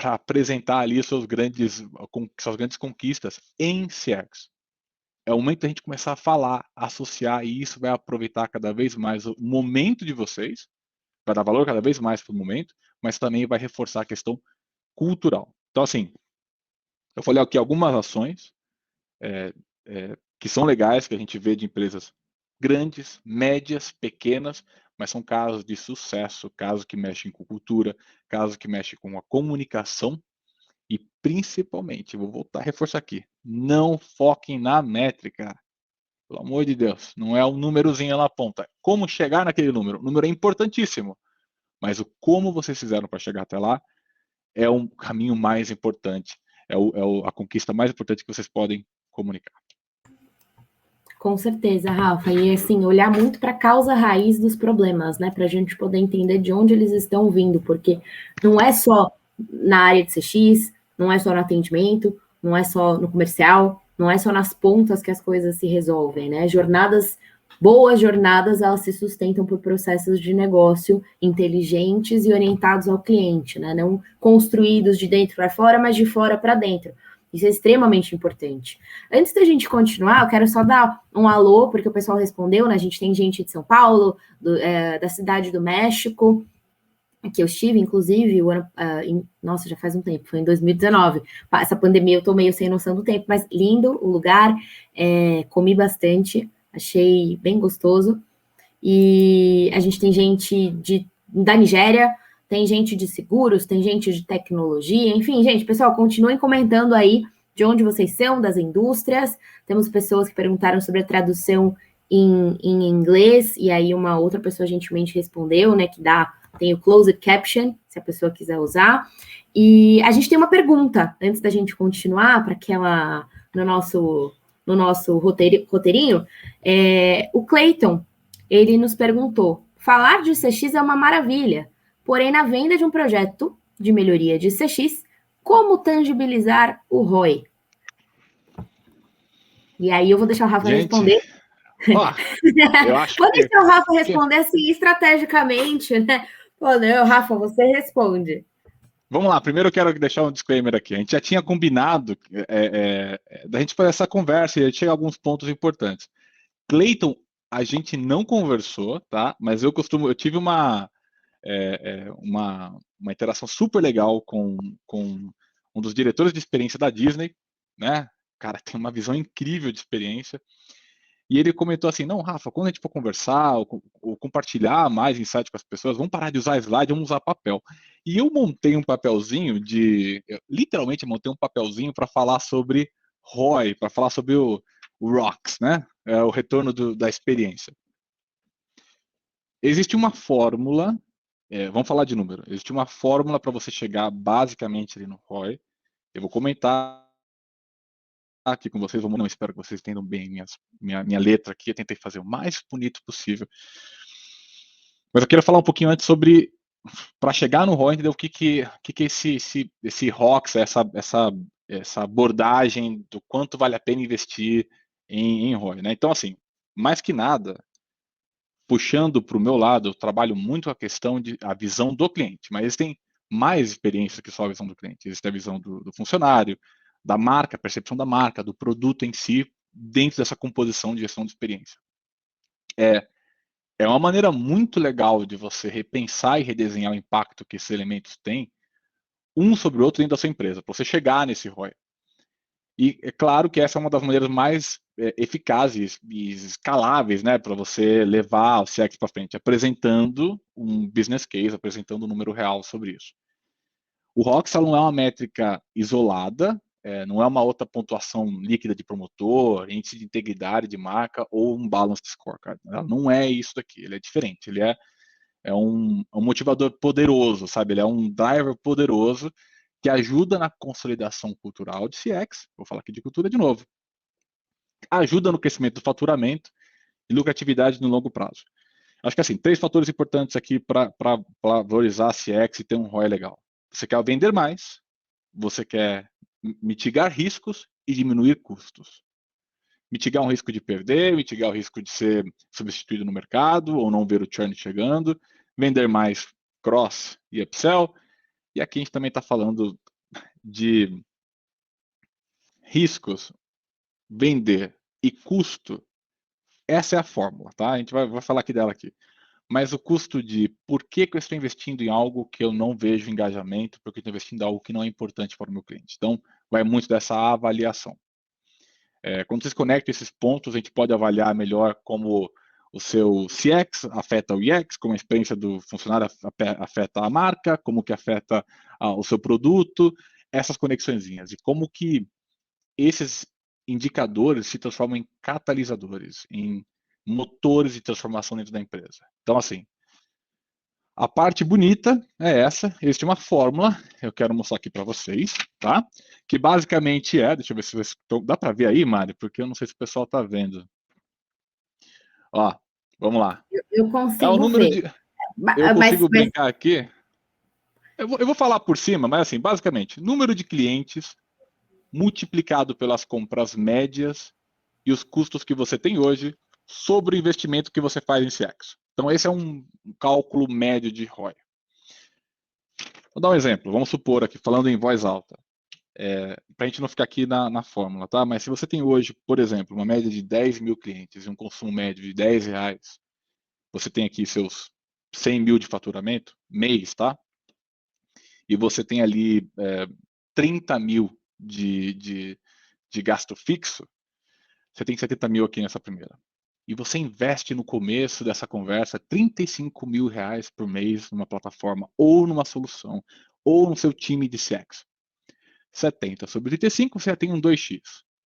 apresentar ali suas grandes conquistas em CX. É o momento da gente começar a falar, a associar, e isso vai aproveitar cada vez mais o momento de vocês, vai dar valor cada vez mais para o momento, mas também vai reforçar a questão cultural. Então, assim, eu falei aqui algumas ações que são legais, que a gente vê de empresas grandes, médias, pequenas, mas são casos de sucesso, casos que mexem com cultura, casos que mexem com a comunicação e, principalmente, vou voltar a reforçar aqui, não foquem na métrica. Pelo amor de Deus, não é o númerozinho lá na ponta. Como chegar naquele número? O número é importantíssimo, mas o como vocês fizeram para chegar até lá é um caminho mais importante, a conquista mais importante que vocês podem comunicar. Com certeza, Rafa. E assim, olhar muito para a causa raiz dos problemas, né? Para a gente poder entender de onde eles estão vindo, porque não é só na área de CX, não é só no atendimento, não é só no comercial, não é só nas pontas que as coisas se resolvem, né? Boas jornadas, elas se sustentam por processos de negócio inteligentes e orientados ao cliente, né? Não construídos de dentro para fora, mas de fora para dentro. Isso é extremamente importante. Antes da gente continuar, eu quero só dar um alô, porque o pessoal respondeu, né? A gente tem gente de São Paulo, da cidade do México, que eu estive, inclusive, nossa, já faz um tempo, foi em 2019. Essa pandemia eu tô meio sem noção do tempo, mas lindo o lugar, comi bastante, achei bem gostoso. E a gente tem gente da Nigéria, tem gente de seguros, tem gente de tecnologia, enfim, gente, pessoal, continuem comentando aí de onde vocês são, das indústrias. Temos pessoas que perguntaram sobre a tradução em inglês, e aí uma outra pessoa gentilmente respondeu, né, que tem o closed caption, se a pessoa quiser usar. E a gente tem uma pergunta, antes da gente continuar, para aquela, no nosso roteirinho, o Clayton, ele nos perguntou: falar de CX é uma maravilha, porém, na venda de um projeto de melhoria de CX, como tangibilizar o ROI? E aí eu vou deixar o Rafa responder. Ó, eu acho vou deixar o Rafa responder assim, estrategicamente, né? Pô, não, Rafa, você responde. Vamos lá, primeiro eu quero deixar um disclaimer aqui. A gente já tinha combinado da gente fazer essa conversa e a gente chega a alguns pontos importantes. Clayton, a gente não conversou, tá? Mas eu tive uma interação super legal com um dos diretores de experiência da Disney, né? Cara, tem uma visão incrível de experiência. E ele comentou assim: não, Rafa, quando a gente for conversar ou compartilhar mais insight com as pessoas, vamos parar de usar slide, vamos usar papel. E eu montei um papelzinho literalmente montei um papelzinho para falar sobre ROI, para falar sobre o ROX, né? O retorno da experiência. Existe uma fórmula, vamos falar de número, existe uma fórmula para você chegar basicamente ali no ROI. Eu vou comentar aqui com vocês, não espero que vocês entendam bem minha letra aqui, eu tentei fazer o mais bonito possível. Mas eu quero falar um pouquinho antes sobre, para chegar no ROI, entender o que é esse ROX, essa abordagem do quanto vale a pena investir em ROI, né? Então, assim, mais que nada, puxando para o meu lado, eu trabalho muito a questão a visão do cliente, mas existem mais experiências que só a visão do cliente. Existe a visão do funcionário, da marca, a percepção da marca, do produto em si, dentro dessa composição de gestão de experiência. É uma maneira muito legal de você repensar e redesenhar o impacto que esses elementos têm, um sobre o outro dentro da sua empresa, para você chegar nesse ROI. E é claro que essa é uma das maneiras mais eficazes e escaláveis, né, para você levar o CX para frente, apresentando um business case, apresentando um número real sobre isso. O ROX não é uma métrica isolada, não é uma outra pontuação líquida de promotor, índice de integridade de marca ou um balanced scorecard. Ela não é isso daqui, ele é diferente, ele é um motivador poderoso, sabe? Ele é um driver poderoso que ajuda na consolidação cultural de CX, vou falar aqui de cultura de novo, ajuda no crescimento do faturamento e lucratividade no longo prazo. Acho que assim, 3 fatores importantes aqui para valorizar a CX e ter um ROI legal. Você quer vender mais, você quer mitigar riscos e diminuir custos. Mitigar um risco de perder, mitigar o risco de ser substituído no mercado ou não ver o churn chegando, vender mais cross e upsell. E aqui a gente também está falando de riscos, vender e custo. Essa é a fórmula, tá? A gente vai falar aqui dela aqui. Mas o custo de por que eu estou investindo em algo que eu não vejo engajamento, porque eu estou investindo em algo que não é importante para o meu cliente. Então, vai muito dessa avaliação. Quando vocês conectam esses pontos, a gente pode avaliar melhor como o seu CX afeta o UX, como a experiência do funcionário afeta a marca, como que afeta o seu produto, essas conexõezinhas. E como que esses indicadores se transformam em catalisadores, em motores de transformação dentro da empresa. Então, assim, a parte bonita é essa. Existe uma fórmula, eu quero mostrar aqui para vocês, tá? Que basicamente deixa eu ver se dá para ver aí, Mari, porque eu não sei se o pessoal está vendo. Ó, vamos lá. Eu É o consigo número ver. de. Eu consigo brincar aqui. Eu vou falar por cima, mas assim, basicamente, número de clientes multiplicado pelas compras médias e os custos que você tem hoje sobre o investimento que você faz em CX. Então, esse é um cálculo médio de ROI. Vou dar um exemplo. Vamos supor aqui, falando em voz alta. para a gente não ficar aqui na fórmula, tá? Mas se você tem hoje, por exemplo, uma média de 10 mil clientes e um consumo médio de R$ 10, você tem aqui seus 100 mil de faturamento, mês, tá? E você tem ali 30 mil de gasto fixo, você tem 70 mil aqui nessa primeira. E você investe no começo dessa conversa R$ 35 mil por mês numa plataforma, ou numa solução, ou no seu time de CX. 70 sobre 35, você já tem um 2x.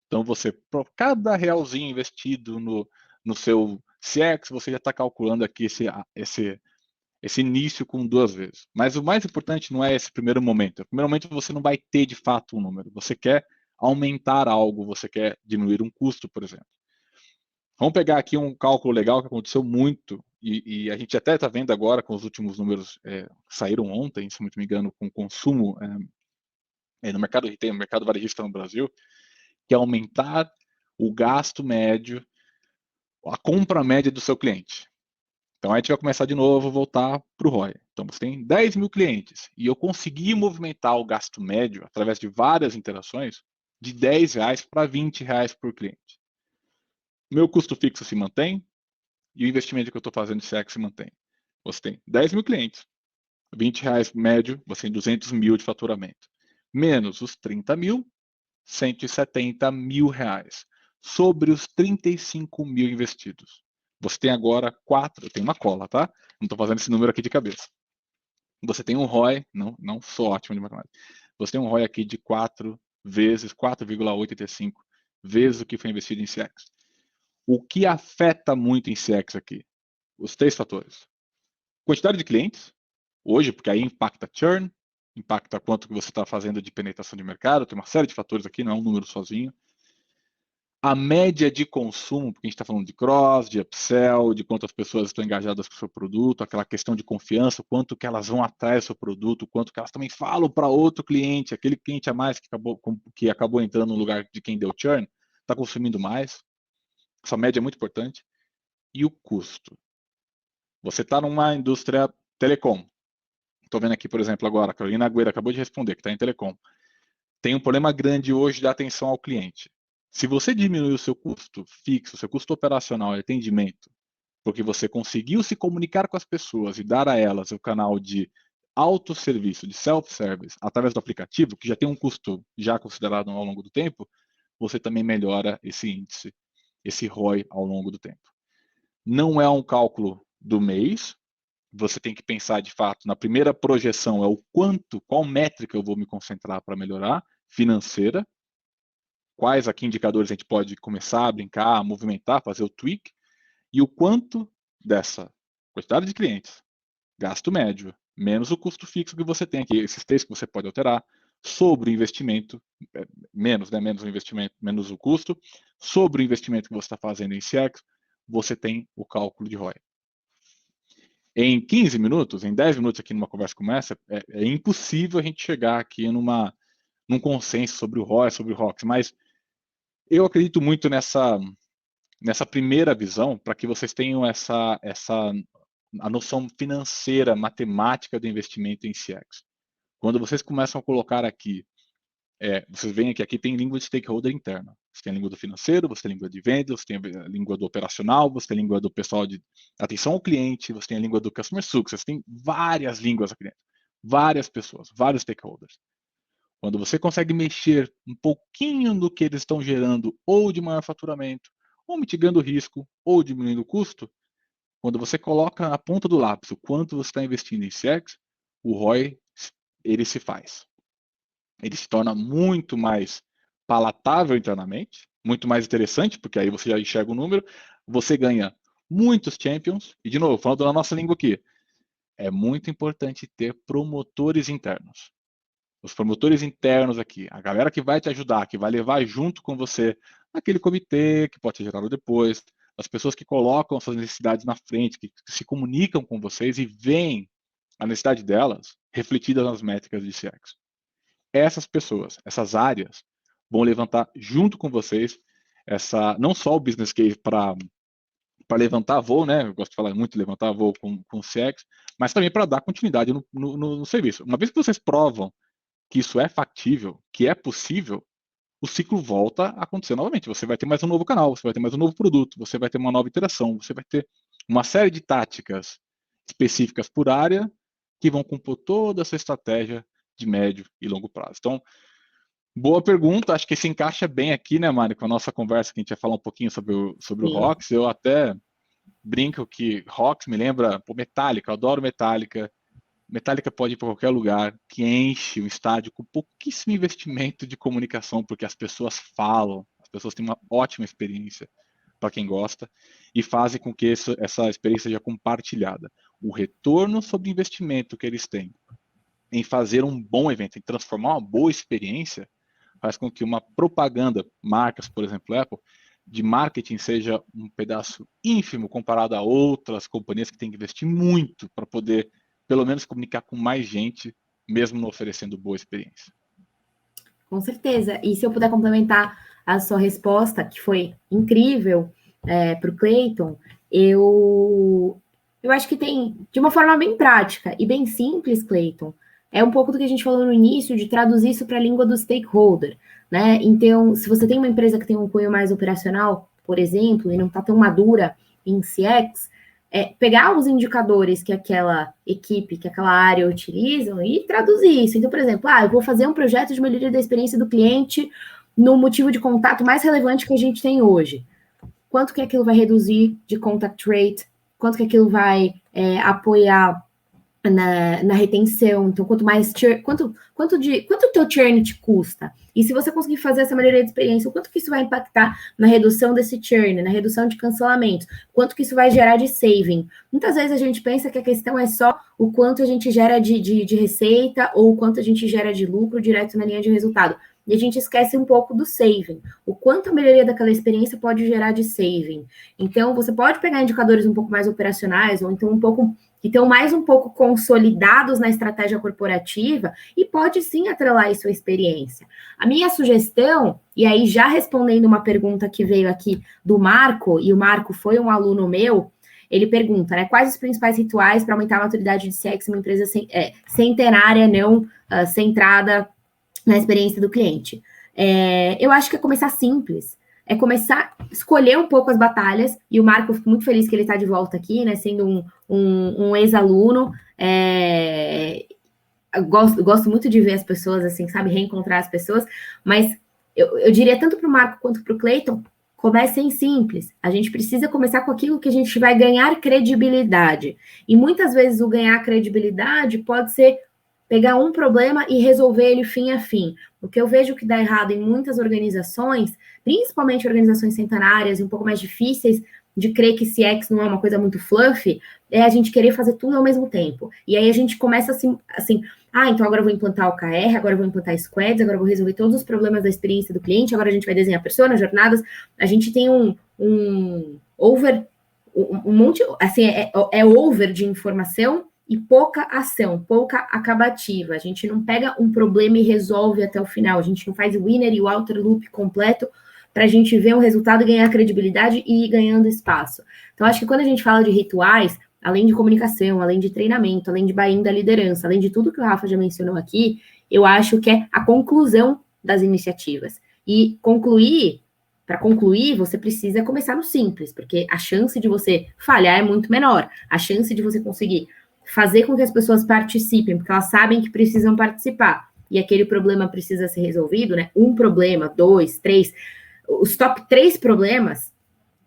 Então, você, por cada realzinho investido no seu CX, você já está calculando aqui esse início com 2 vezes. Mas o mais importante não é esse primeiro momento. No primeiro momento, você não vai ter, de fato, um número. Você quer aumentar algo, você quer diminuir um custo, por exemplo. Vamos pegar aqui um cálculo legal que aconteceu muito, e a gente até está vendo agora com os últimos números saíram ontem, se não me engano, com o consumo no mercado retail, no mercado varejista no Brasil, que é aumentar o gasto médio, a compra média do seu cliente. Então a gente vai começar de novo, voltar para o ROI. Então você tem 10 mil clientes e eu consegui movimentar o gasto médio através de várias interações de R$ 10 para R$ 20 por cliente. Meu custo fixo se mantém e o investimento que eu estou fazendo de CX se mantém. Você tem 10 mil clientes, R$ 20 médio, você tem 200 mil de faturamento. Menos os 30 mil, R$ 170 mil sobre os 35 mil investidos. Você tem agora 4, tem uma cola, tá? Não estou fazendo esse número aqui de cabeça. Você tem um ROI, não sou ótimo de matemática, você tem um ROI aqui de 4 vezes, 4,85 vezes o que foi investido em CX. O que afeta muito em CX aqui? Os 3 fatores. Quantidade de clientes, hoje, porque aí impacta churn, impacta quanto que você está fazendo de penetração de mercado, tem uma série de fatores aqui, não é um número sozinho. A média de consumo, porque a gente está falando de cross, de upsell, de quantas pessoas estão engajadas com o seu produto, aquela questão de confiança, quanto que elas vão atrás do seu produto, quanto que elas também falam para outro cliente, aquele cliente a mais que acabou entrando no lugar de quem deu churn, está consumindo mais. Essa média é muito importante. E o custo. Você está numa indústria telecom. Estou vendo aqui, por exemplo, agora, a Carolina Agüera acabou de responder, que está em telecom. Tem um problema grande hoje de atenção ao cliente. Se você diminuir o seu custo fixo, o seu custo operacional e atendimento, porque você conseguiu se comunicar com as pessoas e dar a elas o canal de autosserviço, de self-service, através do aplicativo, que já tem um custo já considerado ao longo do tempo, você também melhora esse índice, esse ROI ao longo do tempo. Não é um cálculo do mês, você tem que pensar de fato na primeira projeção, é o quanto, qual métrica eu vou me concentrar para melhorar, financeira, quais aqui indicadores a gente pode começar a brincar, a movimentar, fazer o tweak, e o quanto dessa quantidade de clientes, gasto médio, menos o custo fixo que você tem aqui, esses 3 que você pode alterar, sobre o investimento, menos o investimento, menos o custo, sobre o investimento que você está fazendo em CX, você tem o cálculo de ROI. Em 15 minutos, em 10 minutos aqui numa conversa como essa, é impossível a gente chegar aqui num consenso sobre o ROI, sobre o ROX, mas eu acredito muito nessa primeira visão, para que vocês tenham a noção financeira, matemática do investimento em CX. Quando vocês começam a colocar aqui, vocês veem que aqui tem língua de stakeholder interna. Você tem a língua do financeiro, você tem a língua de vendas, você tem a língua do operacional, você tem a língua do pessoal de atenção ao cliente, você tem a língua do customer success, você tem várias línguas aqui dentro, várias pessoas, vários stakeholders. Quando você consegue mexer um pouquinho do que eles estão gerando, ou de maior faturamento, ou mitigando o risco, ou diminuindo o custo, quando você coloca na ponta do lápis o quanto você está investindo em CX, o ROI, ele se faz. Ele se torna muito mais palatável internamente, muito mais interessante, porque aí você já enxerga o número, você ganha muitos champions, e de novo, falando da nossa língua aqui, é muito importante ter promotores internos. Os promotores internos aqui, a galera que vai te ajudar, que vai levar junto com você aquele comitê que pode ser gerado depois, as pessoas que colocam suas necessidades na frente, que se comunicam com vocês e veem a necessidade delas refletida nas métricas de CX. Essas pessoas, essas áreas, vão levantar junto com vocês não só o business case para levantar voo, né? Eu gosto de falar muito de levantar voo com CX, mas também para dar continuidade no serviço. Uma vez que vocês provam que isso é factível, que é possível, o ciclo volta a acontecer novamente. Você vai ter mais um novo canal, você vai ter mais um novo produto, você vai ter uma nova interação, você vai ter uma série de táticas específicas por área que vão compor toda essa estratégia de médio e longo prazo. Então, boa pergunta, acho que se encaixa bem aqui, né, Mari, com a nossa conversa, que a gente vai falar um pouquinho sobre o ROX. Eu até brinco que ROX me lembra Metallica, eu adoro Metallica. Metallica pode ir para qualquer lugar, que enche um estádio com pouquíssimo investimento de comunicação, porque as pessoas falam, as pessoas têm uma ótima experiência, para quem gosta, e fazem com que essa experiência seja compartilhada. O retorno sobre investimento que eles têm em fazer um bom evento, em transformar uma boa experiência, faz com que uma propaganda, marcas, por exemplo, Apple, de marketing seja um pedaço ínfimo comparado a outras companhias que têm que investir muito para poder, pelo menos, comunicar com mais gente, mesmo não oferecendo boa experiência. Com certeza. E se eu puder complementar a sua resposta, que foi incrível para o Clayton, eu acho que tem, de uma forma bem prática e bem simples, Clayton, é um pouco do que a gente falou no início, de traduzir isso para a língua do stakeholder, né? Então, se você tem uma empresa que tem um cunho mais operacional, por exemplo, e não está tão madura em CX, pegar os indicadores que aquela equipe, que aquela área utilizam e traduzir isso. Então, por exemplo, eu vou fazer um projeto de melhoria da experiência do cliente no motivo de contato mais relevante que a gente tem hoje. Quanto que aquilo vai reduzir de contact rate? Quanto que aquilo vai apoiar na retenção? Então, quanto mais quanto o teu churn te custa? E se você conseguir fazer essa melhoria de experiência, o quanto que isso vai impactar na redução desse churn, na redução de cancelamentos? Quanto que isso vai gerar de saving? Muitas vezes a gente pensa que a questão é só o quanto a gente gera de receita ou o quanto a gente gera de lucro direto na linha de resultado. E a gente esquece um pouco do saving. O quanto a melhoria daquela experiência pode gerar de saving. Então, você pode pegar indicadores um pouco mais operacionais, ou então que estão mais um pouco consolidados na estratégia corporativa, e pode sim atrelar isso à experiência. A minha sugestão, e aí já respondendo uma pergunta que veio aqui do Marco, e o Marco foi um aluno meu, ele pergunta, né, quais os principais rituais para aumentar a maturidade de CX em uma empresa centenária, não centrada na experiência do cliente? Eu acho que é começar simples, é começar a escolher um pouco as batalhas, e o Marco, fico muito feliz que ele está de volta aqui, né, sendo um ex-aluno. Gosto muito de ver as pessoas, assim, sabe, reencontrar as pessoas, mas eu diria tanto para o Marco quanto para o Clayton, comecem simples. A gente precisa começar com aquilo que a gente vai ganhar credibilidade. E muitas vezes o ganhar credibilidade pode ser pegar um problema e resolver ele fim a fim. O que eu vejo que dá errado em muitas organizações, principalmente organizações centenárias e um pouco mais difíceis de crer que CX não é uma coisa muito fluffy, é a gente querer fazer tudo ao mesmo tempo. E aí a gente começa assim, então agora eu vou implantar OKR, agora eu vou implantar squads, agora eu vou resolver todos os problemas da experiência do cliente, agora a gente vai desenhar persona, jornadas. A gente tem um monte, assim, over de informação e pouca ação, pouca acabativa. A gente não pega um problema e resolve até o final. A gente não faz o winner e o outer loop completo para a gente ver um resultado e ganhar credibilidade e ir ganhando espaço. Então, acho que quando a gente fala de rituais, além de comunicação, além de treinamento, além de buy-in da liderança, além de tudo que o Rafa já mencionou aqui, eu acho que é a conclusão das iniciativas. E para concluir, você precisa começar no simples, porque a chance de você falhar é muito menor. A chance de você conseguir fazer com que as pessoas participem, porque elas sabem que precisam participar, e aquele problema precisa ser resolvido, né? Um problema, 2, 3, os top 3 problemas,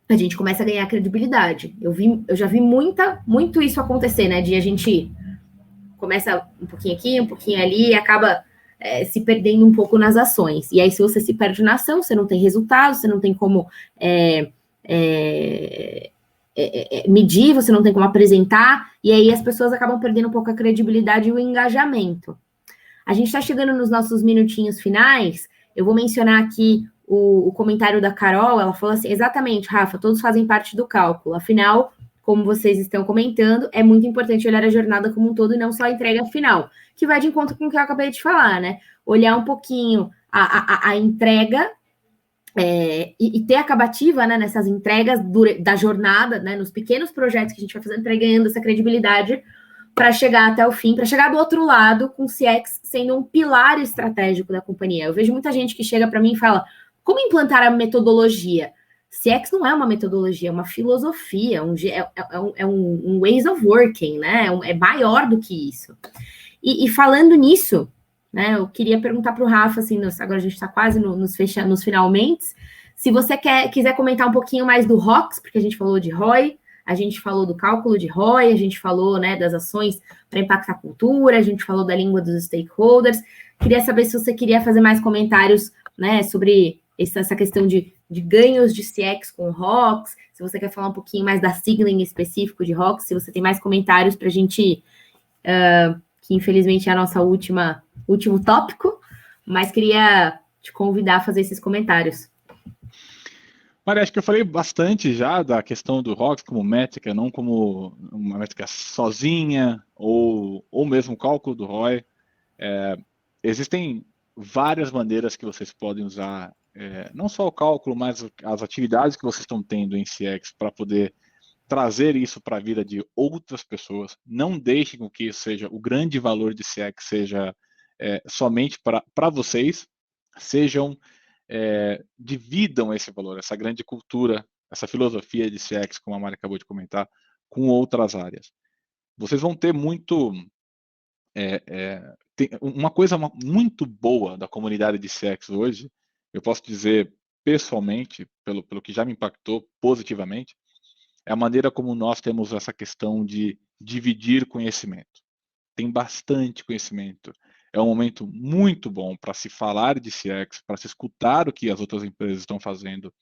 a gente começa a ganhar credibilidade. Eu já vi muito isso acontecer, né? De a gente começa um pouquinho aqui, um pouquinho ali, e acaba se perdendo um pouco nas ações. E aí, se você se perde na ação, você não tem resultado, você não tem como medir, você não tem como apresentar, e aí as pessoas acabam perdendo um pouco a credibilidade e o engajamento. A gente está chegando nos nossos minutinhos finais. Eu vou mencionar aqui o comentário da Carol. Ela falou assim, exatamente, Rafa, todos fazem parte do cálculo. Afinal, como vocês estão comentando, é muito importante olhar a jornada como um todo e não só a entrega final, que vai de encontro com o que eu acabei de falar, né? Olhar um pouquinho a entrega e ter acabativa, né, nessas entregas da jornada, né, nos pequenos projetos que a gente vai fazendo, para ir ganhando essa credibilidade para chegar até o fim, para chegar do outro lado com o CX sendo um pilar estratégico da companhia. Eu vejo muita gente que chega para mim e fala, como implantar a metodologia? CX não é uma metodologia, é uma filosofia, um ways of working, né? É maior do que isso. E falando nisso, né, eu queria perguntar para o Rafa, assim, agora a gente está quase nos finalmente, se você quiser comentar um pouquinho mais do ROX, porque a gente falou de ROI, a gente falou do cálculo de ROI, a gente falou, né, das ações para impactar a cultura, a gente falou da língua dos stakeholders. Queria saber se você queria fazer mais comentários, né, sobre essa questão de ganhos de CX com o ROX, se você quer falar um pouquinho mais da sigla em específico de ROX, se você tem mais comentários para a gente, que infelizmente é a nossa último tópico, mas queria te convidar a fazer esses comentários. Maria, acho que eu falei bastante já da questão do ROX como métrica, não como uma métrica sozinha, ou mesmo o cálculo do ROI. Existem várias maneiras que vocês podem usar, não só o cálculo, mas as atividades que vocês estão tendo em CX para poder trazer isso para a vida de outras pessoas. Não deixem com que isso seja o grande valor de CX, seja somente para vocês, dividam esse valor, essa grande cultura, essa filosofia de CX, como a Mari acabou de comentar, com outras áreas. Vocês vão ter uma coisa muito boa da comunidade de CX hoje, eu posso dizer pessoalmente, pelo que já me impactou positivamente, é a maneira como nós temos essa questão de dividir conhecimento. Tem bastante conhecimento. É um momento muito bom para se falar de CX, para se escutar o que as outras empresas estão fazendo,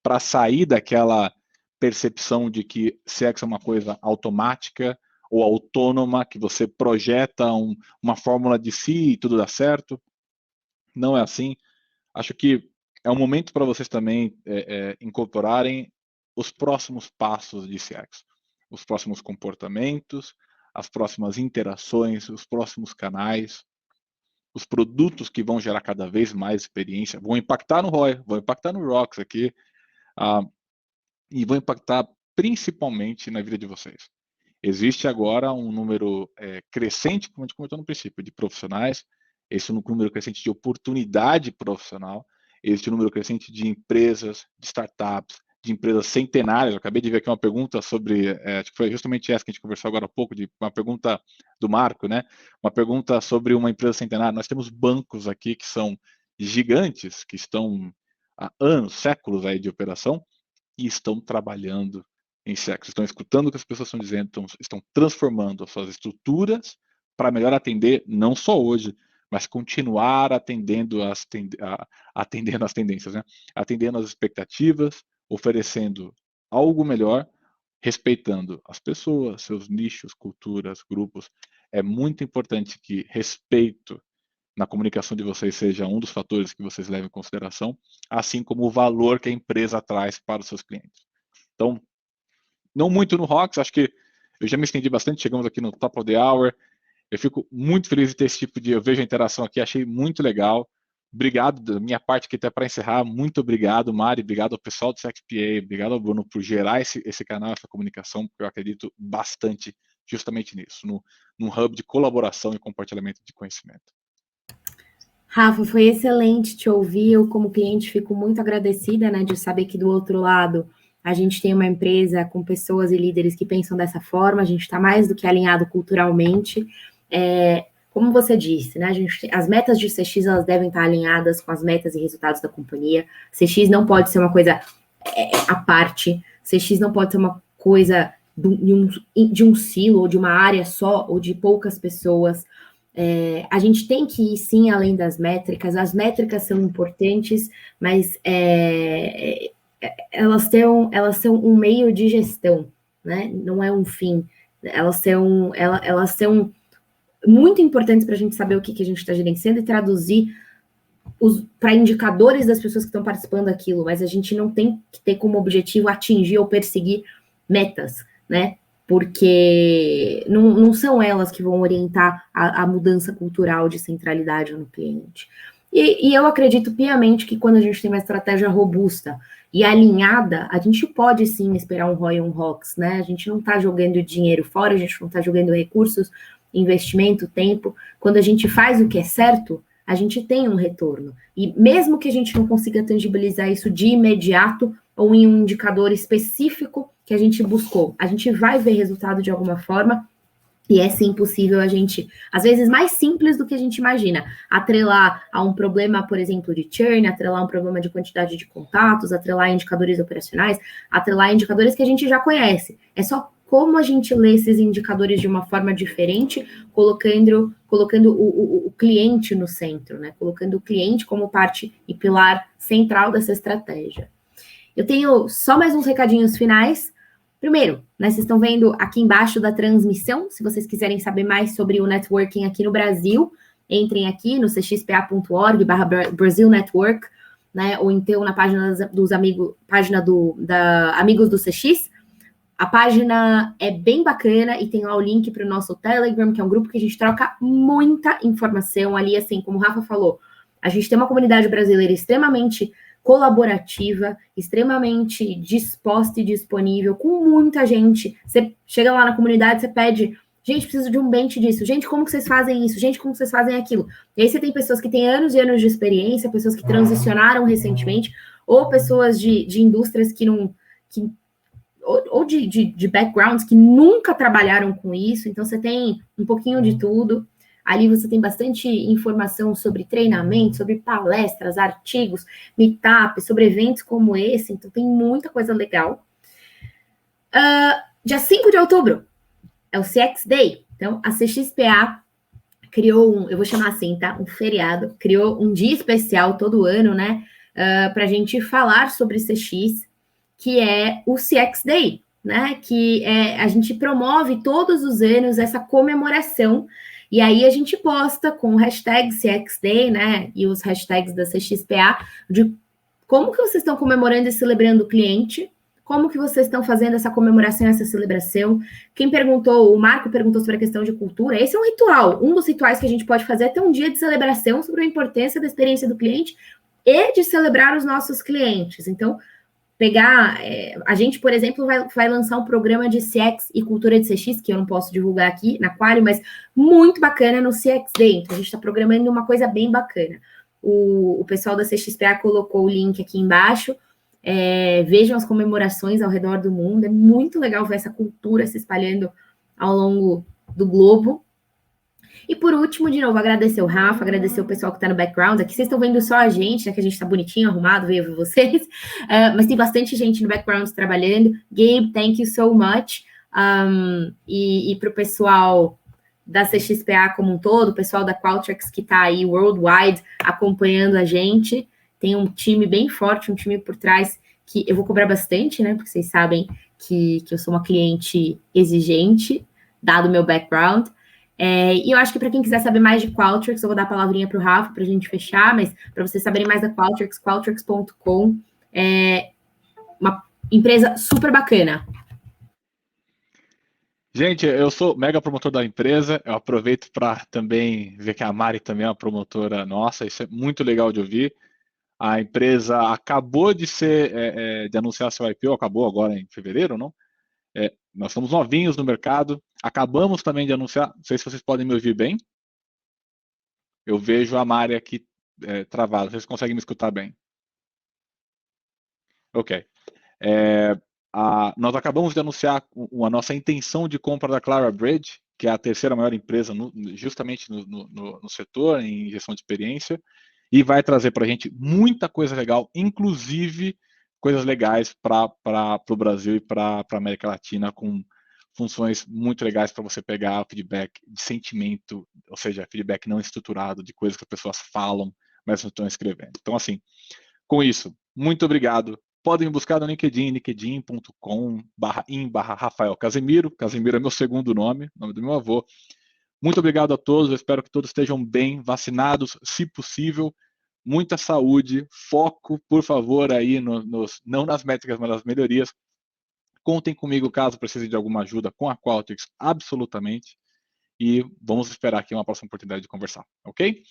para sair daquela percepção de que CX é uma coisa automática ou autônoma, que você projeta uma fórmula de si e tudo dá certo. Não é assim. Acho que é um momento para vocês também incorporarem os próximos passos de CX, os próximos comportamentos, as próximas interações, os próximos canais, os produtos que vão gerar cada vez mais experiência, vão impactar no ROI, vão impactar no ROX aqui, e vão impactar principalmente na vida de vocês. Existe agora um número crescente, como a gente comentou no princípio, de profissionais, esse número crescente de oportunidade profissional, existe um número crescente de empresas, de startups, de empresas centenárias. Eu acabei de ver aqui uma pergunta sobre, acho que foi justamente essa que a gente conversou agora há pouco, uma pergunta do Marco, né? Uma pergunta sobre uma empresa centenária. Nós temos bancos aqui que são gigantes, que estão há anos, séculos aí de operação, e estão trabalhando em CX, estão escutando o que as pessoas estão dizendo, estão transformando as suas estruturas para melhor atender, não só hoje, mas continuar atendendo as tendências, né? Atendendo as expectativas, oferecendo algo melhor, respeitando as pessoas, seus nichos, culturas, grupos. É muito importante que respeito na comunicação de vocês seja um dos fatores que vocês levem em consideração, assim como o valor que a empresa traz para os seus clientes. Então, não muito no ROX, acho que eu já me estendi bastante, chegamos aqui no Top of the Hour. Eu fico muito feliz de ter esse tipo de... Eu vejo a interação aqui, achei muito legal. Obrigado da minha parte aqui até para encerrar. Muito obrigado, Mari. Obrigado ao pessoal do CXPA. Obrigado ao Bruno por gerar esse canal, essa comunicação, porque eu acredito bastante justamente nisso, num hub de colaboração e compartilhamento de conhecimento. Rafa, foi excelente te ouvir. Eu, como cliente, fico muito agradecida, né, de saber que do outro lado a gente tem uma empresa com pessoas e líderes que pensam dessa forma. A gente está mais do que alinhado culturalmente. Como você disse, né, as metas de CX elas devem estar alinhadas com as metas e resultados da companhia. CX não pode ser uma coisa à parte. CX não pode ser uma coisa de um silo, ou de uma área só, ou de poucas pessoas. A gente tem que ir, sim, além das métricas. As métricas são importantes, mas elas são um meio de gestão, né? Não é um fim. Elas são muito importantes para a gente saber o que a gente está gerenciando e traduzir para indicadores das pessoas que estão participando daquilo, mas a gente não tem que ter como objetivo atingir ou perseguir metas, né? Porque não são elas que vão orientar a mudança cultural de centralidade no cliente. E eu acredito piamente que quando a gente tem uma estratégia robusta e alinhada, a gente pode sim esperar um ROI e um ROX, né? A gente não está jogando dinheiro fora, a gente não está jogando recursos, investimento, tempo. Quando a gente faz o que é certo, a gente tem um retorno. E mesmo que a gente não consiga tangibilizar isso de imediato ou em um indicador específico que a gente buscou, a gente vai ver resultado de alguma forma. E é sim possível a gente, às vezes mais simples do que a gente imagina, atrelar a um problema, por exemplo, de churn, atrelar um problema de quantidade de contatos, atrelar indicadores operacionais, atrelar indicadores que a gente já conhece. É só como a gente lê esses indicadores de uma forma diferente, colocando o cliente no centro, né? Colocando o cliente como parte e pilar central dessa estratégia. Eu tenho só mais uns recadinhos finais. Primeiro, né, vocês estão vendo aqui embaixo da transmissão, se vocês quiserem saber mais sobre o networking aqui no Brasil, entrem aqui no cxpa.org/Brasil Network, né, ou então na página dos amigos, da Amigos do CX. A página é bem bacana e tem lá o link para o nosso Telegram, que é um grupo que a gente troca muita informação ali, assim, como o Rafa falou, a gente tem uma comunidade brasileira extremamente colaborativa, extremamente disposta e disponível, com muita gente. Você chega lá na comunidade, você pede, gente, preciso de um bench disso, gente, como que vocês fazem isso? Gente, como que vocês fazem aquilo? E aí você tem pessoas que têm anos e anos de experiência, pessoas que transicionaram recentemente, ou pessoas de indústrias que não... ou de backgrounds que nunca trabalharam com isso, então você tem um pouquinho de tudo. Ali você tem bastante informação sobre treinamento, sobre palestras, artigos, meetups, sobre eventos como esse, então tem muita coisa legal. Dia 5 de outubro é o CX Day, então a CXPA criou eu vou chamar assim, tá? Um feriado, criou um dia especial todo ano, né? Para a gente falar sobre CX, que é o CX Day, né? Que a gente promove todos os anos essa comemoração. E aí a gente posta com o hashtag CX Day, né? E os hashtags da CXPA, de como que vocês estão comemorando e celebrando o cliente, como que vocês estão fazendo essa comemoração, essa celebração. Quem perguntou, o Marco perguntou sobre a questão de cultura, esse é um ritual. Um dos rituais que a gente pode fazer é ter um dia de celebração sobre a importância da experiência do cliente e de celebrar os nossos clientes. Então, a gente, por exemplo, vai lançar um programa de CX e cultura de CX, que eu não posso divulgar aqui na Qualio, mas muito bacana no CX Day. Então, a gente está programando uma coisa bem bacana. O pessoal da CXPA colocou o link aqui embaixo. Vejam as comemorações ao redor do mundo. É muito legal ver essa cultura se espalhando ao longo do globo. E por último, de novo, agradecer o Rafa, agradecer o pessoal que está no background. Aqui vocês estão vendo só a gente, né? Que a gente está bonitinho, arrumado, veio ver vocês. Mas tem bastante gente no background trabalhando. Gabe, thank you so much. E para o pessoal da CXPA como um todo, o pessoal da Qualtrics que está aí worldwide acompanhando a gente. Tem um time bem forte, um time por trás que eu vou cobrar bastante, né? Porque vocês sabem que eu sou uma cliente exigente, dado o meu background. E eu acho que para quem quiser saber mais de Qualtrics, eu vou dar a palavrinha para o Rafa para a gente fechar, mas para vocês saberem mais da Qualtrics, qualtrics.com, é uma empresa super bacana. Gente, eu sou mega promotor da empresa, eu aproveito para também ver que a Mari também é uma promotora nossa, isso é muito legal de ouvir. A empresa acabou de de anunciar seu IPO, acabou agora em fevereiro, não? Nós somos novinhos no mercado, acabamos também de anunciar, não sei se vocês podem me ouvir bem. Eu vejo a Mari aqui travada, vocês conseguem me escutar bem? Ok. Nós acabamos de anunciar a nossa intenção de compra da Clarabridge, que é a terceira maior empresa justamente no setor, em gestão de experiência, e vai trazer para a gente muita coisa legal, inclusive coisas legais para o Brasil e para a América Latina, com funções muito legais para você pegar feedback de sentimento, ou seja, feedback não estruturado, de coisas que as pessoas falam, mas não estão escrevendo. Então, assim, com isso, muito obrigado. Podem me buscar no LinkedIn, linkedin.com/in/Rafael Casemiro. Casemiro é meu segundo nome do meu avô. Muito obrigado a todos, eu espero que todos estejam bem, vacinados, se possível. Muita saúde, foco, por favor, aí não nas métricas, mas nas melhorias. Contem comigo caso precisem de alguma ajuda com a Qualtrics, absolutamente. E vamos esperar aqui uma próxima oportunidade de conversar, ok?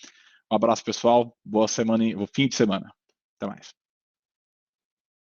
Um abraço, pessoal. Boa semana, fim de semana. Até mais.